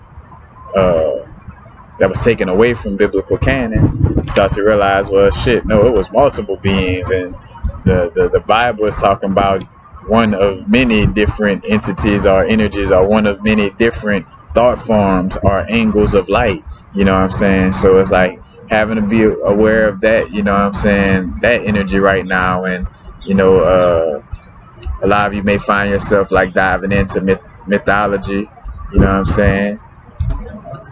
that was taken away from biblical canon, you start to realize, well, shit, no, it was multiple beings. And the Bible is talking about one of many different entities or energies, or one of many different thought forms or angles of light, what I'm saying. So it's like having to be aware of that, what I'm saying, that energy right now. And a lot of you may find yourself like diving into mythology, what I'm saying,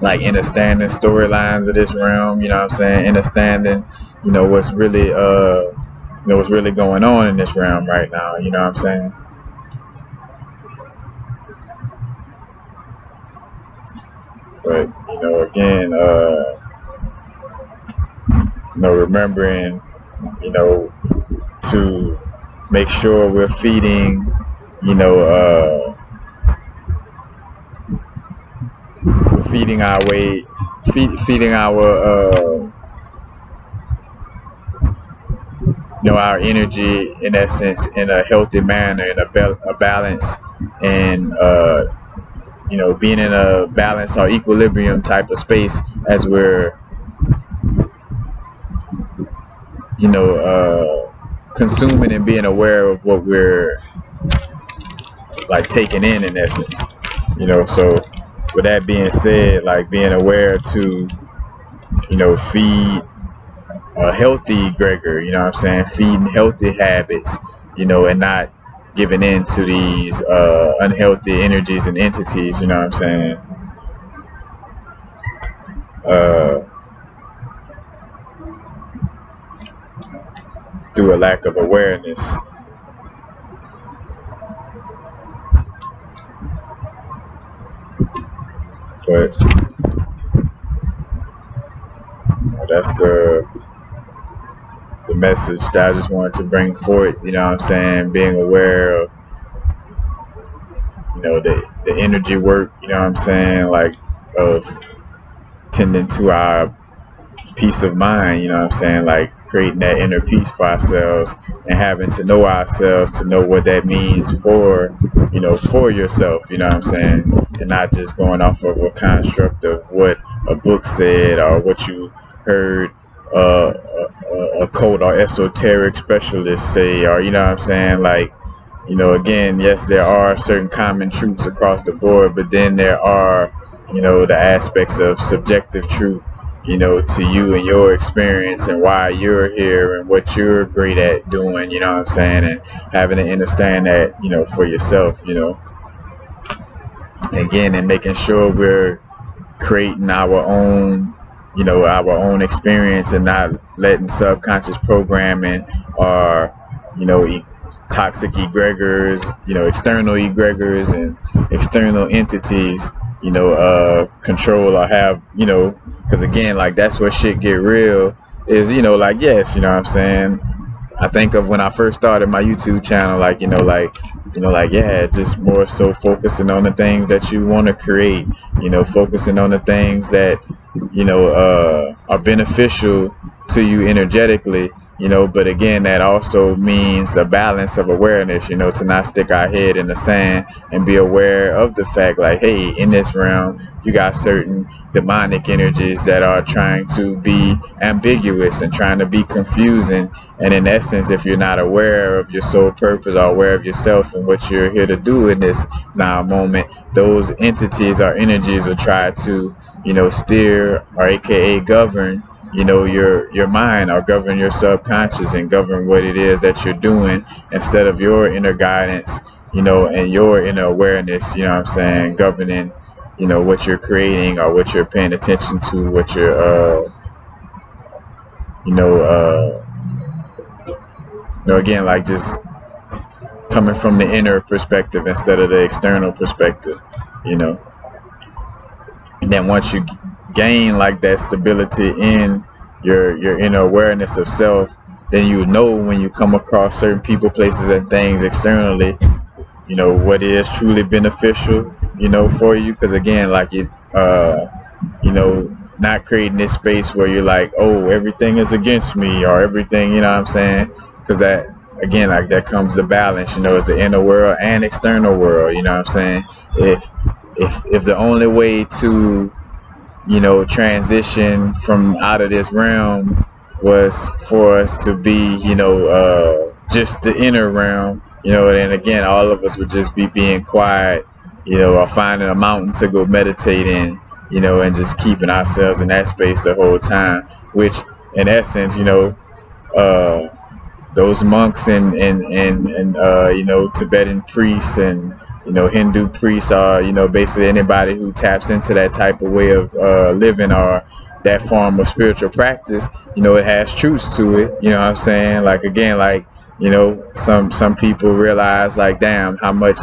like understanding storylines of this realm, what I'm saying, understanding, what's really what's really going on in this realm right now, what I'm saying. But again, remembering, to make sure we're feeding, we're feeding our way, feeding our our energy, in essence, in a healthy manner, in a balance, and being in a balance or equilibrium type of space as we're consuming and being aware of what we're like taking in essence, so with that being said, like being aware to feed a healthy egregor, what I'm saying, feeding healthy habits, and not giving in to these unhealthy energies and entities, what I'm saying, through a lack of awareness. But that's the message that I just wanted to bring forth, what I'm saying, being aware of the energy work, what I'm saying, like of tending to our peace of mind, what I'm saying, like creating that inner peace for ourselves and having to know ourselves to know what that means for for yourself, what I'm saying, and not just going off of a construct of what a book said or what you heard a cult or esoteric specialist say, or what I'm saying, like again, yes, there are certain common truths across the board, but then there are the aspects of subjective truth, you know, to you and your experience and why you're here and what you're great at doing, you know what I'm saying, and having to understand that, you know, for yourself, you know, again, and making sure we're creating our own, you know, our own experience and not letting subconscious programming or, you know, toxic egregores, you know, external egregores and external entities, you know, control or have, you know, because again, like that's where shit get real is, you know, like, yes, you know what I'm saying, I think of when I first started my YouTube channel, like, like, yeah, just more so focusing on the things that you want to create, you know, focusing on the things that, you know, are beneficial to you energetically, you know, but again, that also means a balance of awareness, you know, to not stick our head in the sand and be aware of the fact, like, hey, in this realm, you got certain demonic energies that are trying to be ambiguous and trying to be confusing. And in essence, if you're not aware of your soul purpose or aware of yourself and what you're here to do in this now moment, those entities or energies will try to, you know, steer or aka govern, you know, your mind, or govern your subconscious and govern what it is that you're doing instead of your inner guidance, you know, and your inner awareness, you know what I'm saying, governing, you know, what you're creating or what you're paying attention to, what you're you know, again, like just coming from the inner perspective instead of the external perspective, you know. And then once you gain like that stability in your inner awareness of self, then you know when you come across certain people, places, and things externally, you know, what is truly beneficial, you know, for you. Because again, like you know, not creating this space where you're like, oh, everything is against me or everything, you know what I'm saying? Because that, again, like that comes the balance, you know, it's the inner world and external world, you know what I'm saying? If the only way to, you know, transition from out of this realm was for us to be, you know, just the inner realm, you know, and again, all of us would just be being quiet, you know, or finding a mountain to go meditate in, you know, and just keeping ourselves in that space the whole time, which in essence, you know, those monks and you know, Tibetan priests and, you know, Hindu priests are, you know, basically anybody who taps into that type of way of living or that form of spiritual practice, you know, it has truths to it, you know what I'm saying? Like, again, like, you know, some people realize, like, damn, how much,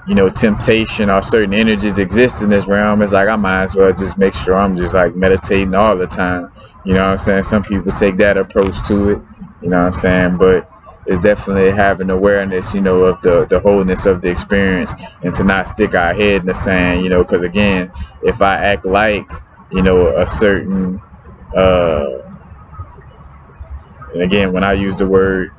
you know, temptation or certain energies exist in this realm. It's like, I might as well just make sure I'm just like meditating all the time, you know what I'm saying? Some people take that approach to it, you know what I'm saying? But it's definitely having awareness, you know, of the wholeness of the experience and to not stick our head in the sand, you know, because again, if I act like, you know, a certain and again, when I use the word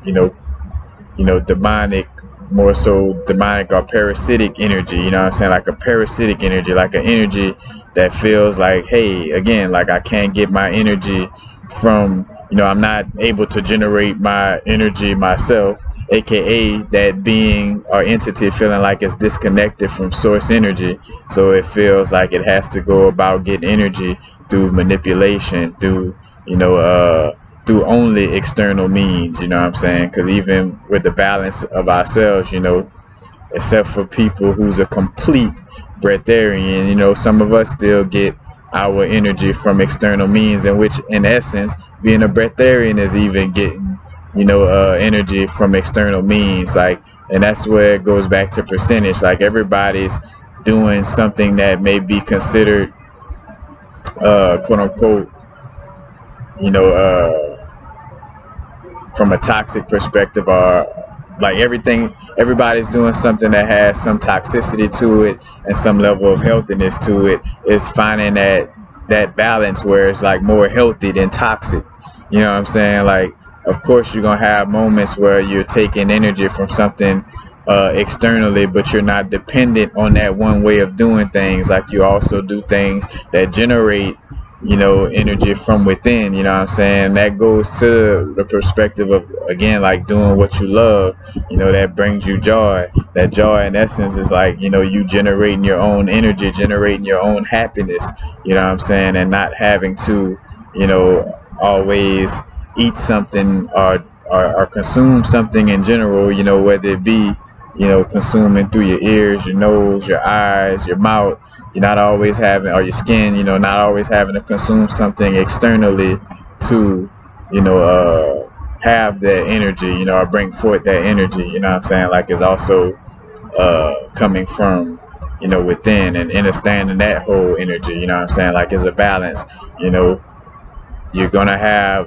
you know, demonic, more so demonic or parasitic energy, you know what I'm saying? Like a parasitic energy, like an energy that feels like, hey, again, like I can't get my energy from, you know, I'm not able to generate my energy myself, aka that being or entity feeling like it's disconnected from source energy. So it feels like it has to go about getting energy through manipulation, through, you know, through only external means, you know what I'm saying? Because even with the balance of ourselves, you know, except for people who's a complete breatharian, you know, some of us still get our energy from external means, in which in essence being a breatharian is even getting, you know, energy from external means. Like, and that's where it goes back to percentage. Like, everybody's doing something that may be considered quote unquote, you know, from a toxic perspective, or like everybody's doing something that has some toxicity to it and some level of healthiness to it. Is finding that balance where it's like more healthy than toxic, you know what I'm saying? Like, of course you're gonna have moments where you're taking energy from something externally, but you're not dependent on that one way of doing things. Like, you also do things that generate, energy from within. You know what I'm saying? That goes to the perspective of, again, like doing what you love, that brings you joy. That joy in essence is like, you generating your own energy, generating your own happiness, you know what I'm saying? And not having to, always eat something, or consume something in general, whether it be, consuming through your ears, your nose, your eyes, your mouth. You're not always having, or your skin, not always having to consume something externally to, have that energy, or bring forth that energy, you know what I'm saying? Like, it's also coming from, within, and understanding that whole energy, you know what I'm saying? Like, it's a balance, you know, you're gonna have,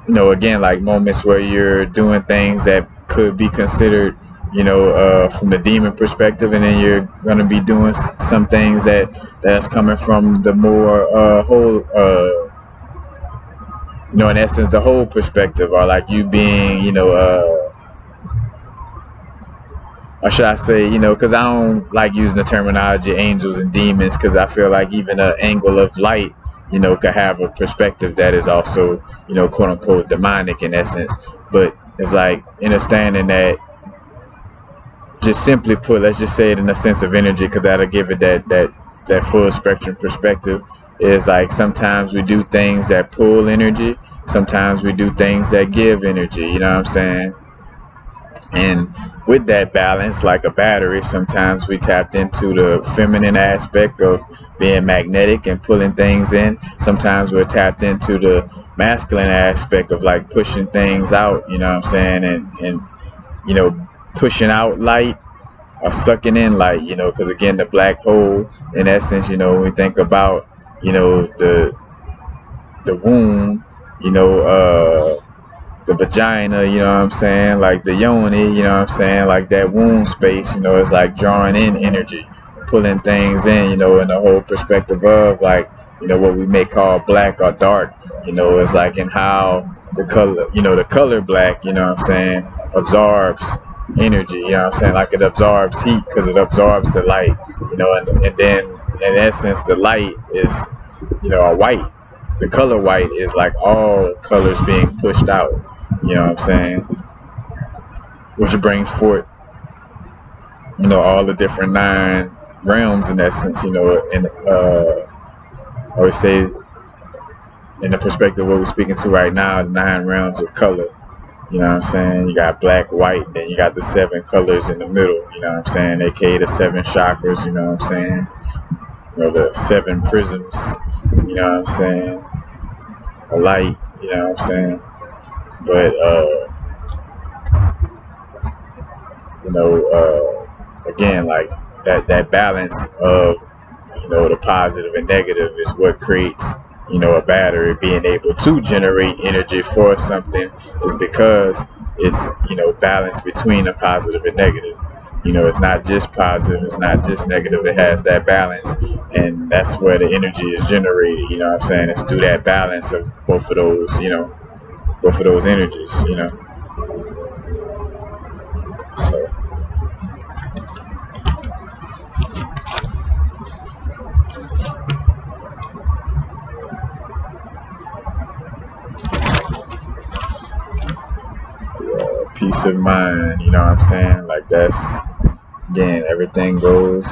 again, like moments where you're doing things that could be considered, from the demon perspective, and then you're going to be doing some things that's coming from the more whole, in essence, the whole perspective, or like you being, or should I say, because I don't like using the terminology angels and demons, because I feel like even an angle of light, could have a perspective that is also, quote unquote, demonic in essence. But it's like understanding that, just simply put, let's just say it in a sense of energy, because that'll give it that full spectrum perspective. Is like, sometimes we do things that pull energy, sometimes we do things that give energy, you know what I'm saying? And with that balance, like a battery, sometimes we tapped into the feminine aspect of being magnetic and pulling things in. Sometimes we're tapped into the masculine aspect of like pushing things out, you know what I'm saying? And pushing out light, or sucking in light, because again, the black hole, in essence, when we think about, the womb, you know, the vagina, you know what I'm saying, like the yoni, you know what I'm saying, like that womb space, it's like drawing in energy, pulling things in, in the whole perspective of like, what we may call black or dark, it's like in how the color, the color black, you know what I'm saying, absorbs energy, you know what I'm saying, like it absorbs heat because it absorbs the light, and then in essence the light is, a white. The color white is like all colors being pushed out, you know what I'm saying, which brings forth, all the different 9 realms in essence, and I would say in the perspective of what we're speaking to right now, the 9 realms of color, you know what I'm saying, you got black, white, then you got the 7 colors in the middle, you know what I'm saying, aka the 7 chakras, you know what I'm saying, the 7 prisms, you know what I'm saying, a light, you know what I'm saying, but again, like that balance of, the positive and negative is what creates, a battery being able to generate energy for something, is because it's, balance between the positive and negative. It's not just positive, it's not just negative, it has that balance, and that's where the energy is generated, you know what I'm saying? It's through that balance of both of those, both of those energies, so peace of mind, you know what I'm saying? Like, that's, again, everything goes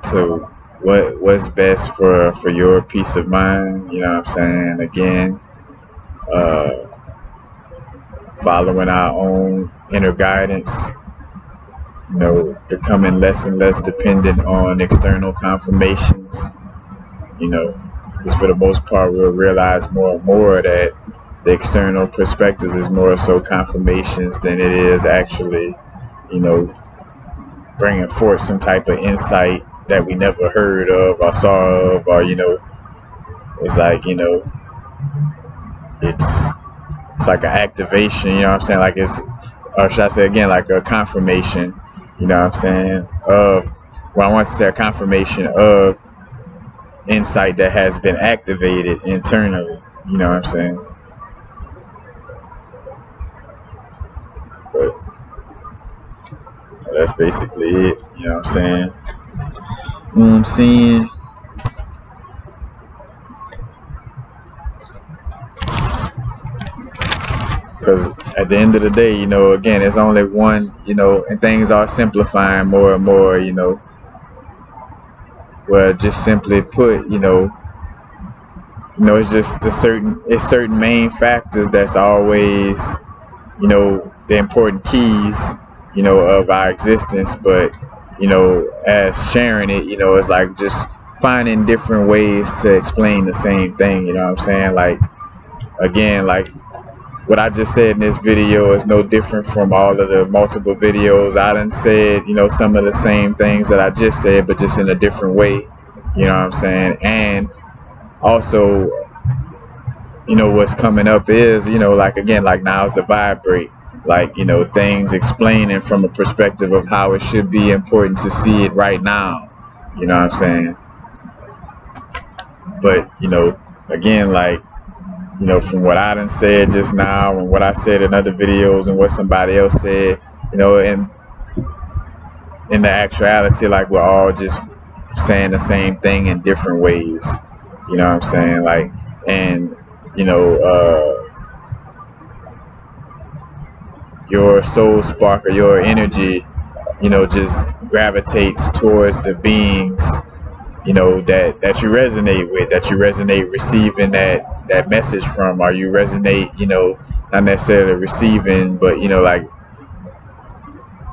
to what's best for your peace of mind, you know what I'm saying? Again, uh following our own inner guidance, becoming less and less dependent on external confirmations, because for the most part we'll realize more and more that the external perspectives is more so confirmations than it is actually, you know, bringing forth some type of insight that we never heard of or saw of, or, it's like, it's like an activation, you know what I'm saying, like it's, or should I say again, like a confirmation, you know what I'm saying, of, well, I want to say a confirmation of insight that has been activated internally, you know what I'm saying. But that's basically it, you know what I'm saying. You know what I'm saying? Because at the end of the day, you know, again, it's only one, you know, and things are simplifying more and more, you know, where just simply put, it's just it's certain main factors that's always, you know, the important keys, you know, of our existence. But, you know, as sharing it, you know, it's like just finding different ways to explain the same thing, you know what I'm saying? Like, again, like what I just said in this video is no different from all of the multiple videos I done said, you know, some of the same things that I just said, but just in a different way, you know what I'm saying? And also, you know, what's coming up is, you know, like, again, like now's the vibrate, like, you know, things explaining from a perspective of how it should be important to see it right now, you know what I'm saying? But, you know, again, like, you know, from what I done said just now and what I said in other videos and what somebody else said, you know, and in the actuality, like, we're all just saying the same thing in different ways, you know what I'm saying? Like, and, you know, your soul spark or your energy, you know, just gravitates towards the beings, you know, that you resonate with, that you resonate receiving that message from, or you resonate, you know, not necessarily receiving, but, you know, like,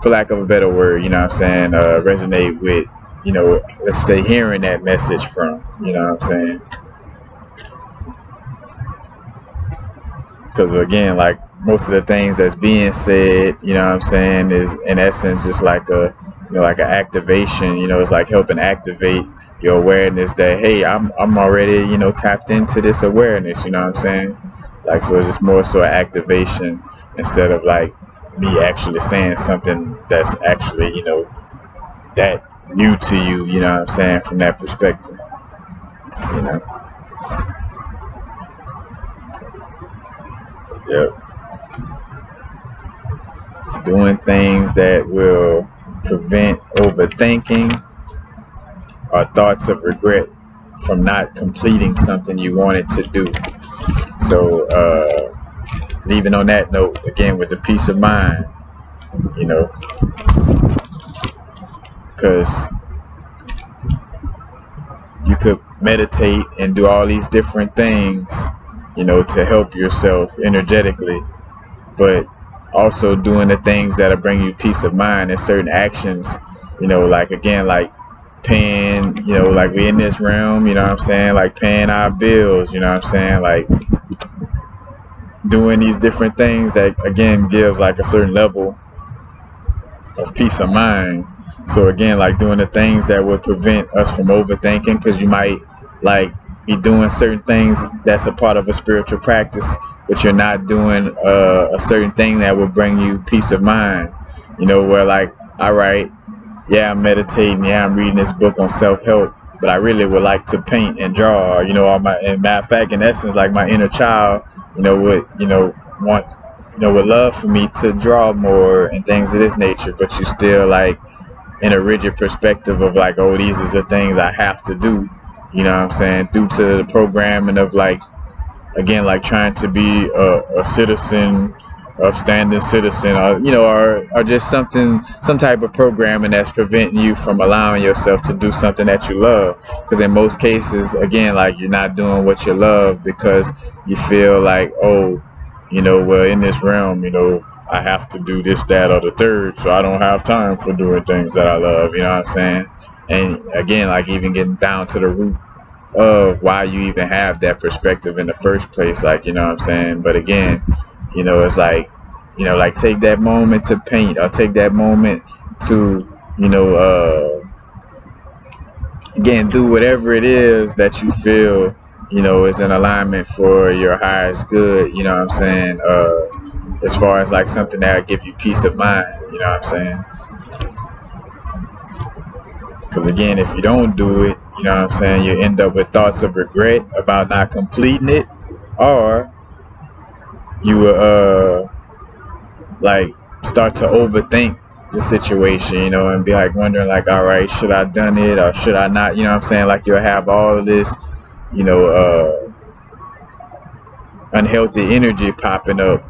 for lack of a better word, you know what I'm saying, resonate with, you know, let's say hearing that message from, you know what I'm saying? Because again, like, most of the things that's being said, you know what I'm saying, is in essence just like a, you know, like an activation, you know, it's like helping activate your awareness that, hey, I'm already, you know, tapped into this awareness, you know what I'm saying? Like, so it's just more so an activation instead of like me actually saying something that's actually, you know, that new to you, you know what I'm saying, from that perspective, you know. Yep. Doing things that will prevent overthinking or thoughts of regret from not completing something you wanted to do. So, leaving on that note, again, with the peace of mind, you know, because you could meditate and do all these different things, you know, to help yourself energetically, but also doing the things that'll bring you peace of mind and certain actions, you know, like, again, like paying, you know, like we in this realm, you know what I'm saying, like paying our bills, you know what I'm saying, like doing these different things that, again, gives like a certain level of peace of mind. So again, like doing the things that would prevent us from overthinking, because you might like be doing certain things that's a part of a spiritual practice, but you're not doing a certain thing that will bring you peace of mind, you know, where like, all right, yeah, I'm meditating, yeah, I'm reading this book on self-help, but I really would like to paint and draw, you know, all my, and matter of fact, in essence, like my inner child, you know, would, you know, want, you know, would love for me to draw more and things of this nature, but you still like in a rigid perspective of like, oh, these are the things I have to do, you know what I'm saying, due to the programming of like, again, like trying to be a citizen, upstanding citizen, or, you know, or just something, some type of programming that's preventing you from allowing yourself to do something that you love. Because in most cases, again, like you're not doing what you love because you feel like, oh, you know, well, in this realm, you know, I have to do this, that, or the third, so I don't have time for doing things that I love, you know what I'm saying? And again, like even getting down to the root of why you even have that perspective in the first place, like, you know what I'm saying? But again, you know, it's like, you know, like take that moment to paint, or take that moment to, you know, again, do whatever it is that you feel, you know, is in alignment for your highest good, you know what I'm saying? As far as like something that'll give you peace of mind, you know what I'm saying? Because again, if you don't do it, you know what I'm saying, you end up with thoughts of regret about not completing it, or you will like start to overthink the situation, you know, and be like wondering like, all right, should I done it or should I not, you know what I'm saying? Like you'll have all of this, you know, unhealthy energy popping up,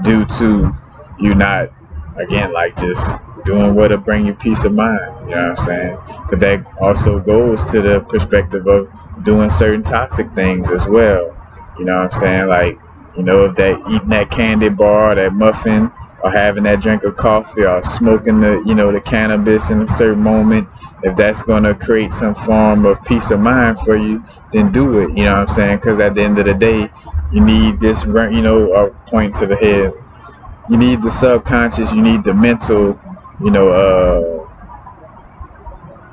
due to you not, again, like just doing what'll bring you peace of mind. You know what I'm saying? Because that also goes to the perspective of doing certain toxic things as well. You know what I'm saying? Like, if that eating that candy bar, that muffin, or having that drink of coffee, or smoking the cannabis in a certain moment, if that's going to create some form of peace of mind for you, then do it. You know what I'm saying? Because at the end of the day, you need this, a point to the head. You need the subconscious, you need the mental,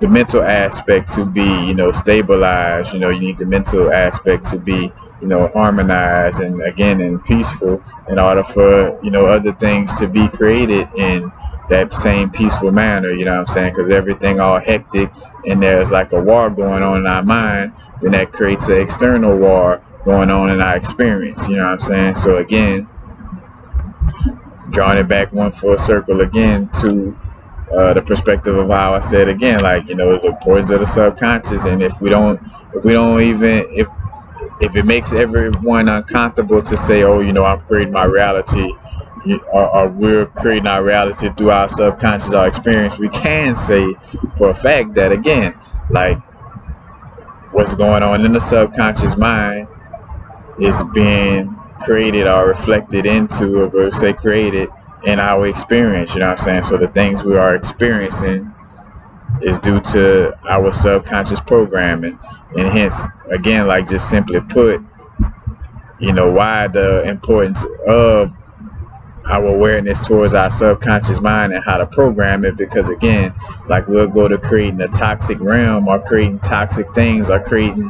the mental aspect to be, stabilized. You need the mental aspect to be, harmonized and, again, and peaceful, in order for, other things to be created in that same peaceful manner. You know what I'm saying? Because everything all hectic and there's like a war going on in our mind, then that creates an external war going on in our experience. You know what I'm saying? So again, drawing it back one full circle again to the perspective of how I said again, like, the importance of the subconscious. And if it makes everyone uncomfortable to say, oh, I'm creating my reality, or we're creating our reality through our subconscious, our experience, we can say for a fact that, again, like, what's going on in the subconscious mind is being created or reflected into, or we'll say created, in our experience. You know what I'm saying? So the things we are experiencing is due to our subconscious programming. And hence, again, like, just simply put, why the importance of our awareness towards our subconscious mind and how to program it. Because, again, like, we'll go to creating a toxic realm, or creating toxic things, or creating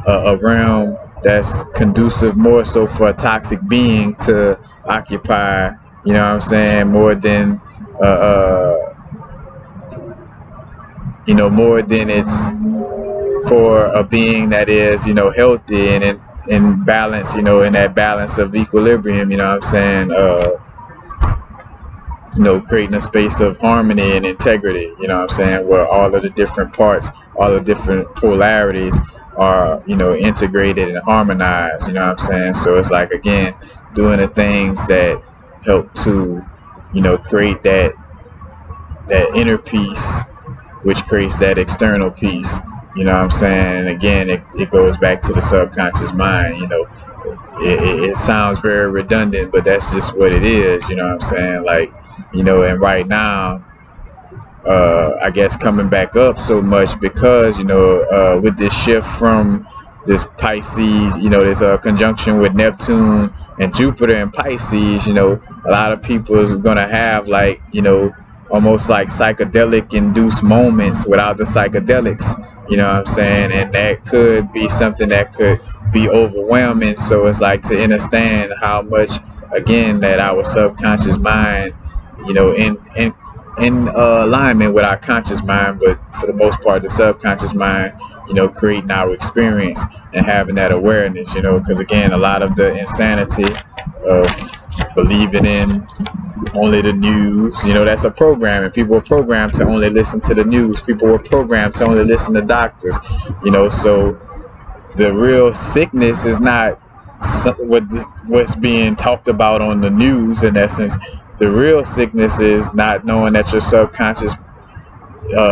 a realm that's conducive more so for a toxic being to occupy, you know what I'm saying, more than more than it's for a being that is, healthy and in balance, in that balance of equilibrium. You know what I'm saying? Creating a space of harmony and integrity, you know what I'm saying, where all of the different parts, all the different polarities are, integrated and harmonized. You know what I'm saying? So it's like, again, doing the things that help to, create that inner peace, which creates that external peace. You know what I'm saying? And again, it goes back to the subconscious mind. It sounds very redundant, but that's just what it is. You know what I'm saying? Like, and right now, I guess coming back up so much because, with this shift from this Pisces, this conjunction with Neptune and Jupiter in Pisces, a lot of people is going to have, like, almost like psychedelic induced moments without the psychedelics. You know what I'm saying? And that could be something that could be overwhelming. So it's like, to understand how much, again, that our subconscious mind, in alignment with our conscious mind, but for the most part, the subconscious mind, creating our experience and having that awareness, because, again, a lot of the insanity of believing in only the news, that's a program, and people were programmed to only listen to the news. People were programmed to only listen to doctors, so the real sickness is not what's being talked about on the news. In essence, the real sickness is not knowing that your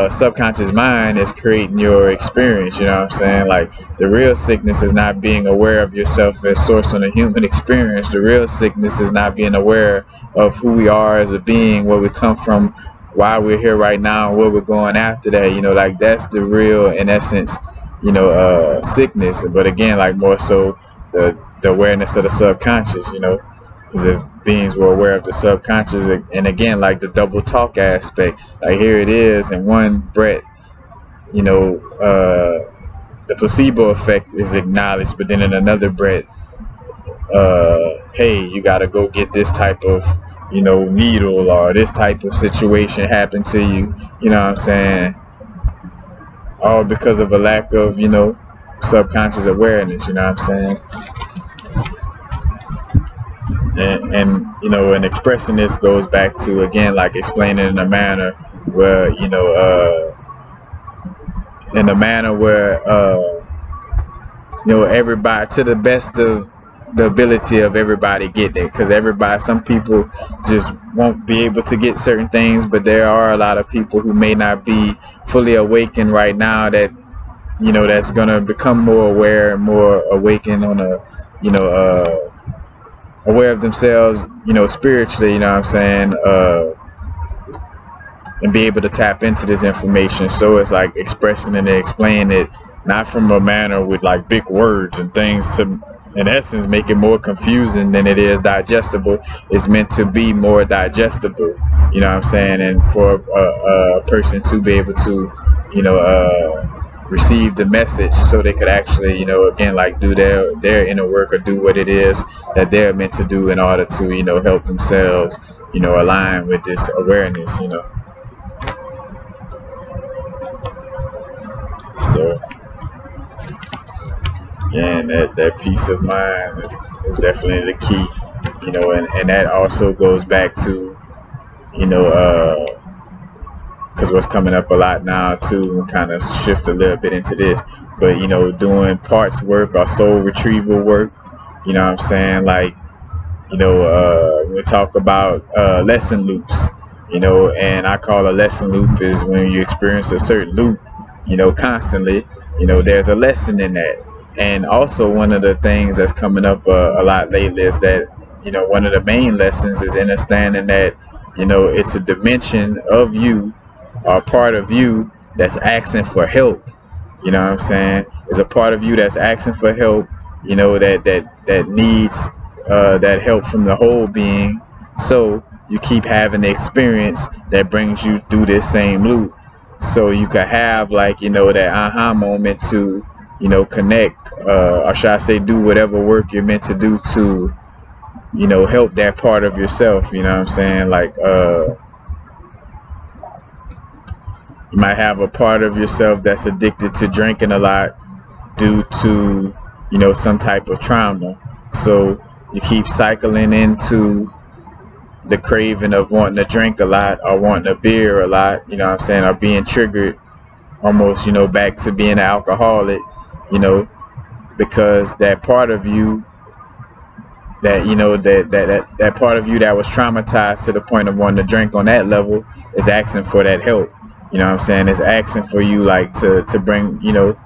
subconscious mind is creating your experience. You know what I'm saying? Like, the real sickness is not being aware of yourself as source on the human experience. The real sickness is not being aware of who we are as a being, where we come from, why we're here right now, and where we're going after that. Like, that's the real, in essence, sickness. But again, like, more so the awareness of the subconscious, because if beings were aware of the subconscious, and again, like, the double talk aspect, like, here it is in one breath, the placebo effect is acknowledged, but then in another breath, hey, you got to go get this type of, needle, or this type of situation happen to you. You know what I'm saying? All because of a lack of, subconscious awareness. You know what I'm saying? And and expressing this goes back to, again, like, explaining in a manner where, everybody, to the best of the ability of everybody get there, because some people just won't be able to get certain things, but there are a lot of people who may not be fully awakened right now that, you know, that's gonna become more aware and more awakened on a, you know, aware of themselves, you know, spiritually, you know what I'm saying, and be able to tap into this information. So it's like expressing and explaining it not from a manner with like big words and things to, in essence, make it more confusing than it is digestible. It's meant to be more digestible, you know what I'm saying, and for a person to be able to, you know, receive the message, so they could actually, you know, again, like do their inner work, or do what it is that they're meant to do in order to, you know, help themselves, you know, align with this awareness, you know. So again, that peace of mind is definitely the key, you know, and that also goes back to, you know, because what's coming up a lot now too, and kind of shift a little bit into this, but, you know, doing parts work or soul retrieval work, you know what I'm saying, like, you know, we talk about lesson loops, you know, and I call a lesson loop is when you experience a certain loop, you know, constantly, you know, there's a lesson in that. And also one of the things that's coming up a lot lately is that, you know, one of the main lessons is understanding that, you know, it's a dimension of you, or part of you, that's asking for help. You know what I'm saying? It's a part of you that's asking for help, you know, that needs that help from the whole being. So you keep having the experience that brings you through this same loop, so you could have, like, you know, that aha moment to, you know, connect, or should I say, do whatever work you're meant to do to, you know, help that part of yourself. You know what I'm saying? Like, you might have a part of yourself that's addicted to drinking a lot due to, you know, some type of trauma. So you keep cycling into the craving of wanting to drink a lot, or wanting a beer a lot, you know what I'm saying, or being triggered almost, you know, back to being an alcoholic, you know, because that part of you that, you know, that part of you that was traumatized to the point of wanting to drink on that level is asking for that help. You know what I'm saying? It's asking for you, like, to bring, you know,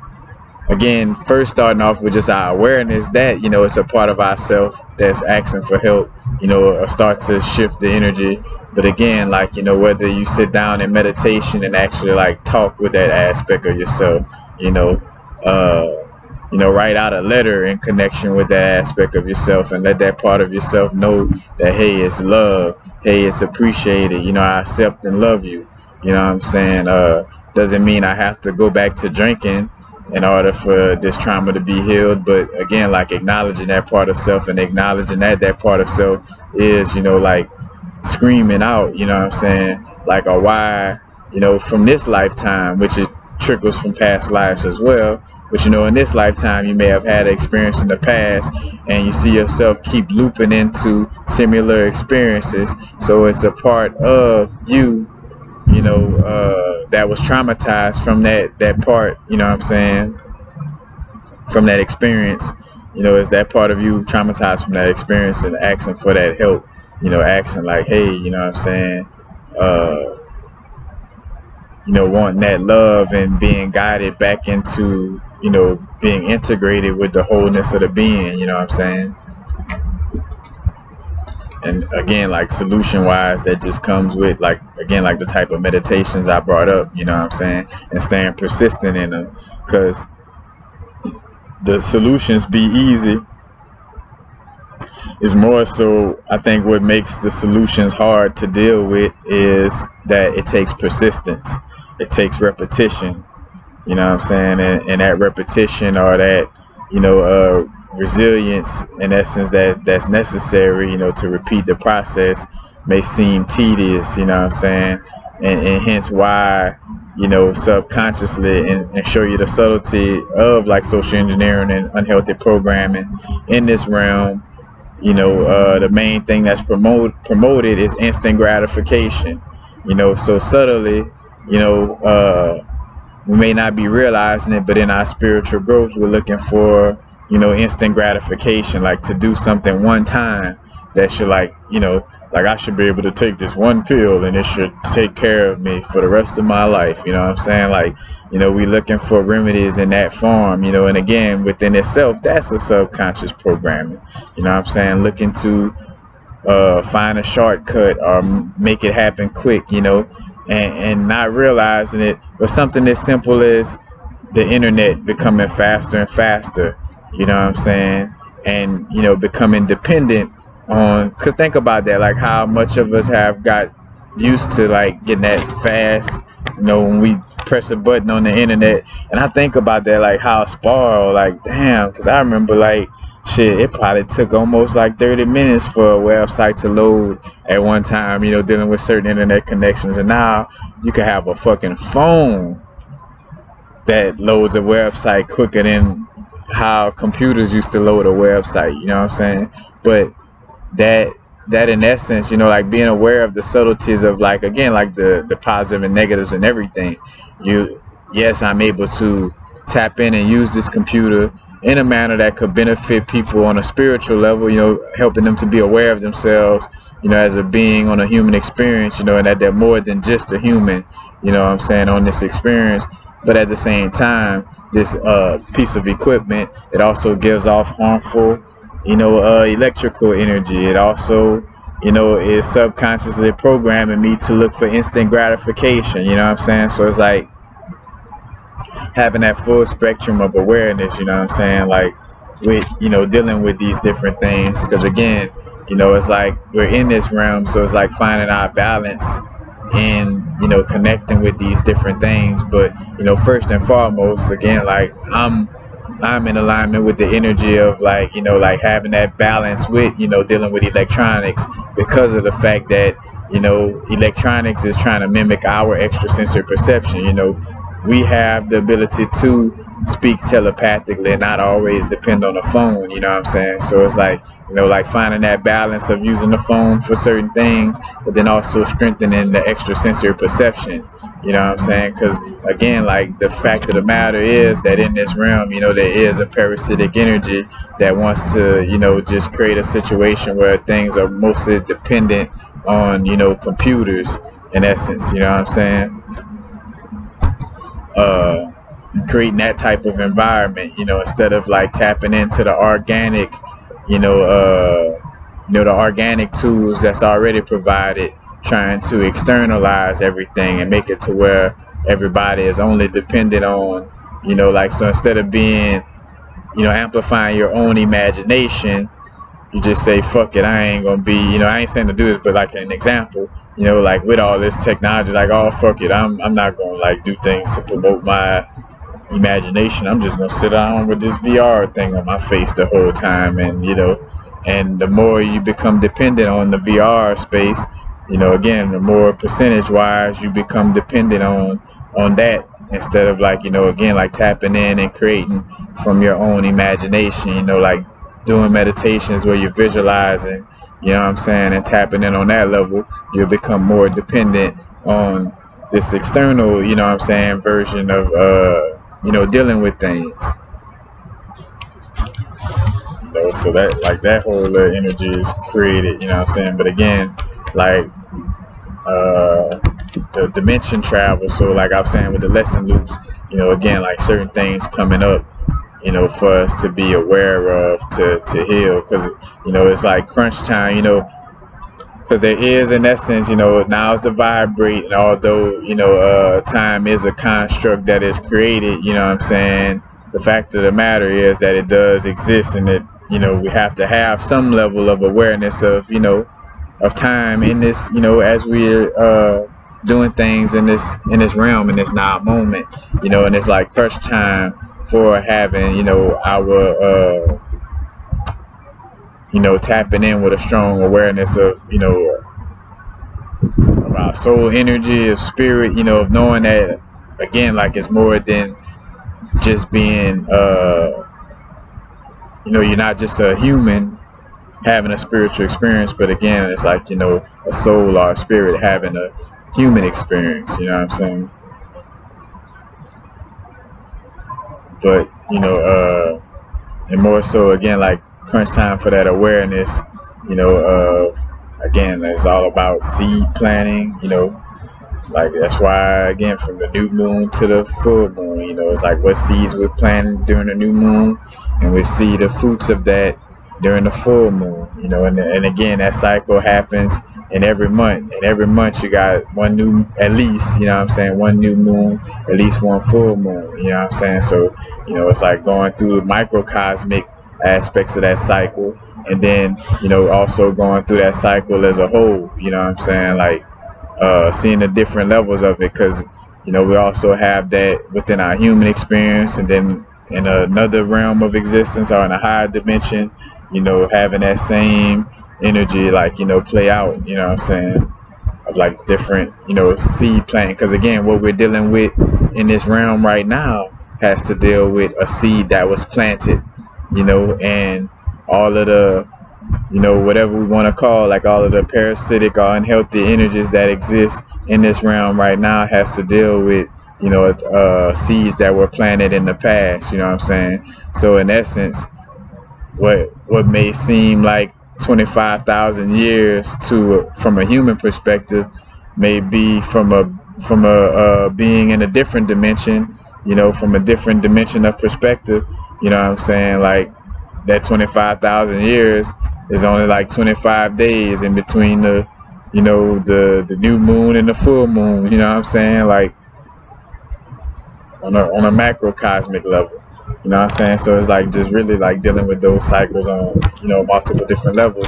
again, first starting off with just our awareness that, you know, it's a part of ourself that's asking for help, you know, or start to shift the energy. But again, like, you know, whether you sit down in meditation and actually, like, talk with that aspect of yourself, you know, write out a letter in connection with that aspect of yourself, and let that part of yourself know that, hey, it's love, hey, it's appreciated, you know, I accept and love you. You know what I'm saying? Doesn't mean I have to go back to drinking in order for this trauma to be healed. But again, like, acknowledging that part of self, and acknowledging that part of self is, you know, like, screaming out, you know what I'm saying? Like, or why, you know, from this lifetime, which it trickles from past lives as well. But, you know, in this lifetime, you may have had an experience in the past, and you see yourself keep looping into similar experiences. So it's a part of you, you know, that was traumatized from that part, you know what I'm saying, from that experience. You know, is that part of you traumatized from that experience and asking for that help, you know, asking like, hey, you know what I'm saying, you know, wanting that love and being guided back into, you know, being integrated with the wholeness of the being, you know what I'm saying. And again, like, solution wise, that just comes with, like, again, like the type of meditations I brought up, you know what I'm saying, and staying persistent in them, because the solutions be easy. Is more so, I think what makes the solutions hard to deal with is that it takes persistence, it takes repetition, you know what I'm saying, and that repetition, or that, you know, resilience, in essence, that's necessary, you know, to repeat the process, may seem tedious, you know what I'm saying, and hence why, you know, subconsciously, and show you the subtlety of, like, social engineering and unhealthy programming in this realm. You know, the main thing that's promoted is instant gratification, you know, so subtly, you know, we may not be realizing it, but in our spiritual growth, we're looking for, you know, instant gratification, like to do something one time that should, like, you know, like I should be able to take this one pill and it should take care of me for the rest of my life. You know what I'm saying? Like, you know, we looking for remedies in that form, you know, and again, within itself, that's a subconscious programming. You know what I'm saying? Looking to find a shortcut or make it happen quick, you know, and not realizing it. But something as simple as the internet becoming faster and faster, you know what I'm saying? And, you know, becoming dependent on, because think about that, like how much of us have got used to like getting that fast, you know, when we press a button on the internet. And I think about that, like how spoiled, like damn, because I remember like shit, it probably took almost like 30 minutes for a website to load at one time, you know, dealing with certain internet connections. And now you can have a fucking phone that loads a website quicker than how computers used to load a website, you know what I'm saying? But that in essence, you know, like being aware of the subtleties of, like, again, like the positive and negatives and everything. Yes, I'm able to tap in and use this computer in a manner that could benefit people on a spiritual level, you know, helping them to be aware of themselves, you know, as a being on a human experience, you know, and that they're more than just a human, you know what I'm saying, on this experience. But at the same time, this piece of equipment, it also gives off harmful, you know, electrical energy. It also, you know, is subconsciously programming me to look for instant gratification, you know what I'm saying? So it's like having that full spectrum of awareness, you know what I'm saying, like with, you know, dealing with these different things. Because again, you know, it's like we're in this realm, so it's like finding our balance in, you know, connecting with these different things. But, you know, first and foremost, again, like I'm in alignment with the energy of, like, you know, like having that balance with, you know, dealing with electronics, because of the fact that, you know, electronics is trying to mimic our extrasensory perception. You know, we have the ability to speak telepathically and not always depend on the phone, you know what I'm saying? So it's like, you know, like finding that balance of using the phone for certain things, but then also strengthening the extrasensory perception, you know what I'm saying? Because again, like the fact of the matter is that in this realm, you know, there is a parasitic energy that wants to, you know, just create a situation where things are mostly dependent on, you know, computers in essence, you know what I'm saying? Creating that type of environment, you know, instead of like tapping into the organic, you know, the organic tools that's already provided, trying to externalize everything and make it to where everybody is only dependent on, you know, like, so instead of being, you know, amplifying your own imagination, you just say, fuck it, I ain't gonna be, you know, I ain't saying to do this, but like an example, you know, like with all this technology, like, oh, fuck it, I'm not gonna like do things to promote my imagination. I'm just gonna sit down with this VR thing on my face the whole time. And, you know, and the more you become dependent on the VR space, you know, again, the more percentage wise you become dependent on that, instead of, like, you know, again, like tapping in and creating from your own imagination, you know, like doing meditations where you're visualizing, you know what I'm saying, and tapping in on that level. You'll become more dependent on this external, you know what I'm saying, version of you know, dealing with things, you know. So that, like, that whole energy is created, you know what I'm saying. But again, like the dimension travel, so like I was saying with the lesson loops, you know, again, like certain things coming up, you know, for us to be aware of, to heal. Because, you know, it's like crunch time, you know, because there is, in essence, you know, now it's the vibrate, and although, you know, time is a construct that is created, you know what I'm saying, the fact of the matter is that it does exist, and that, you know, we have to have some level of awareness of, you know, of time in this, you know, as we're doing things in this realm, in this now moment, you know. And it's like crunch time for having, you know, our you know, tapping in with a strong awareness of, you know, of our soul energy, of spirit, you know, of knowing that, again, like, it's more than just being, you know, you're not just a human having a spiritual experience, but again, it's like, you know, a soul or a spirit having a human experience, you know what I'm saying? But, you know, and more so again, like crunch time for that awareness, of, again, it's all about seed planting, like that's why again, from the new moon to the full moon, it's like what seeds we're planting during the new moon, and we see the fruits of that during the full moon. And again, that cycle happens in every month. And every month you got one new, at least, one new moon, at least one full moon. So, it's like going through microcosmic aspects of that cycle, and then, also going through that cycle as a whole. Like seeing the different levels of it, because we also have that within our human experience, and then in another realm of existence or in a higher dimension, having that same energy, like, play out, of like different, seed planting. Because again, what we're dealing with in this realm right now has to deal with a seed that was planted, and all of the, whatever we want to call, like all of the parasitic or unhealthy energies that exist in this realm right now has to deal with, seeds that were planted in the past. So in essence, what may seem like 25,000 years to, from a human perspective, may be from a being in a different dimension, from a different dimension of perspective. Like that 25,000 years is only like 25 days in between the new moon and the full moon. Like on a macrocosmic level. So it's like just really like dealing with those cycles on multiple different levels.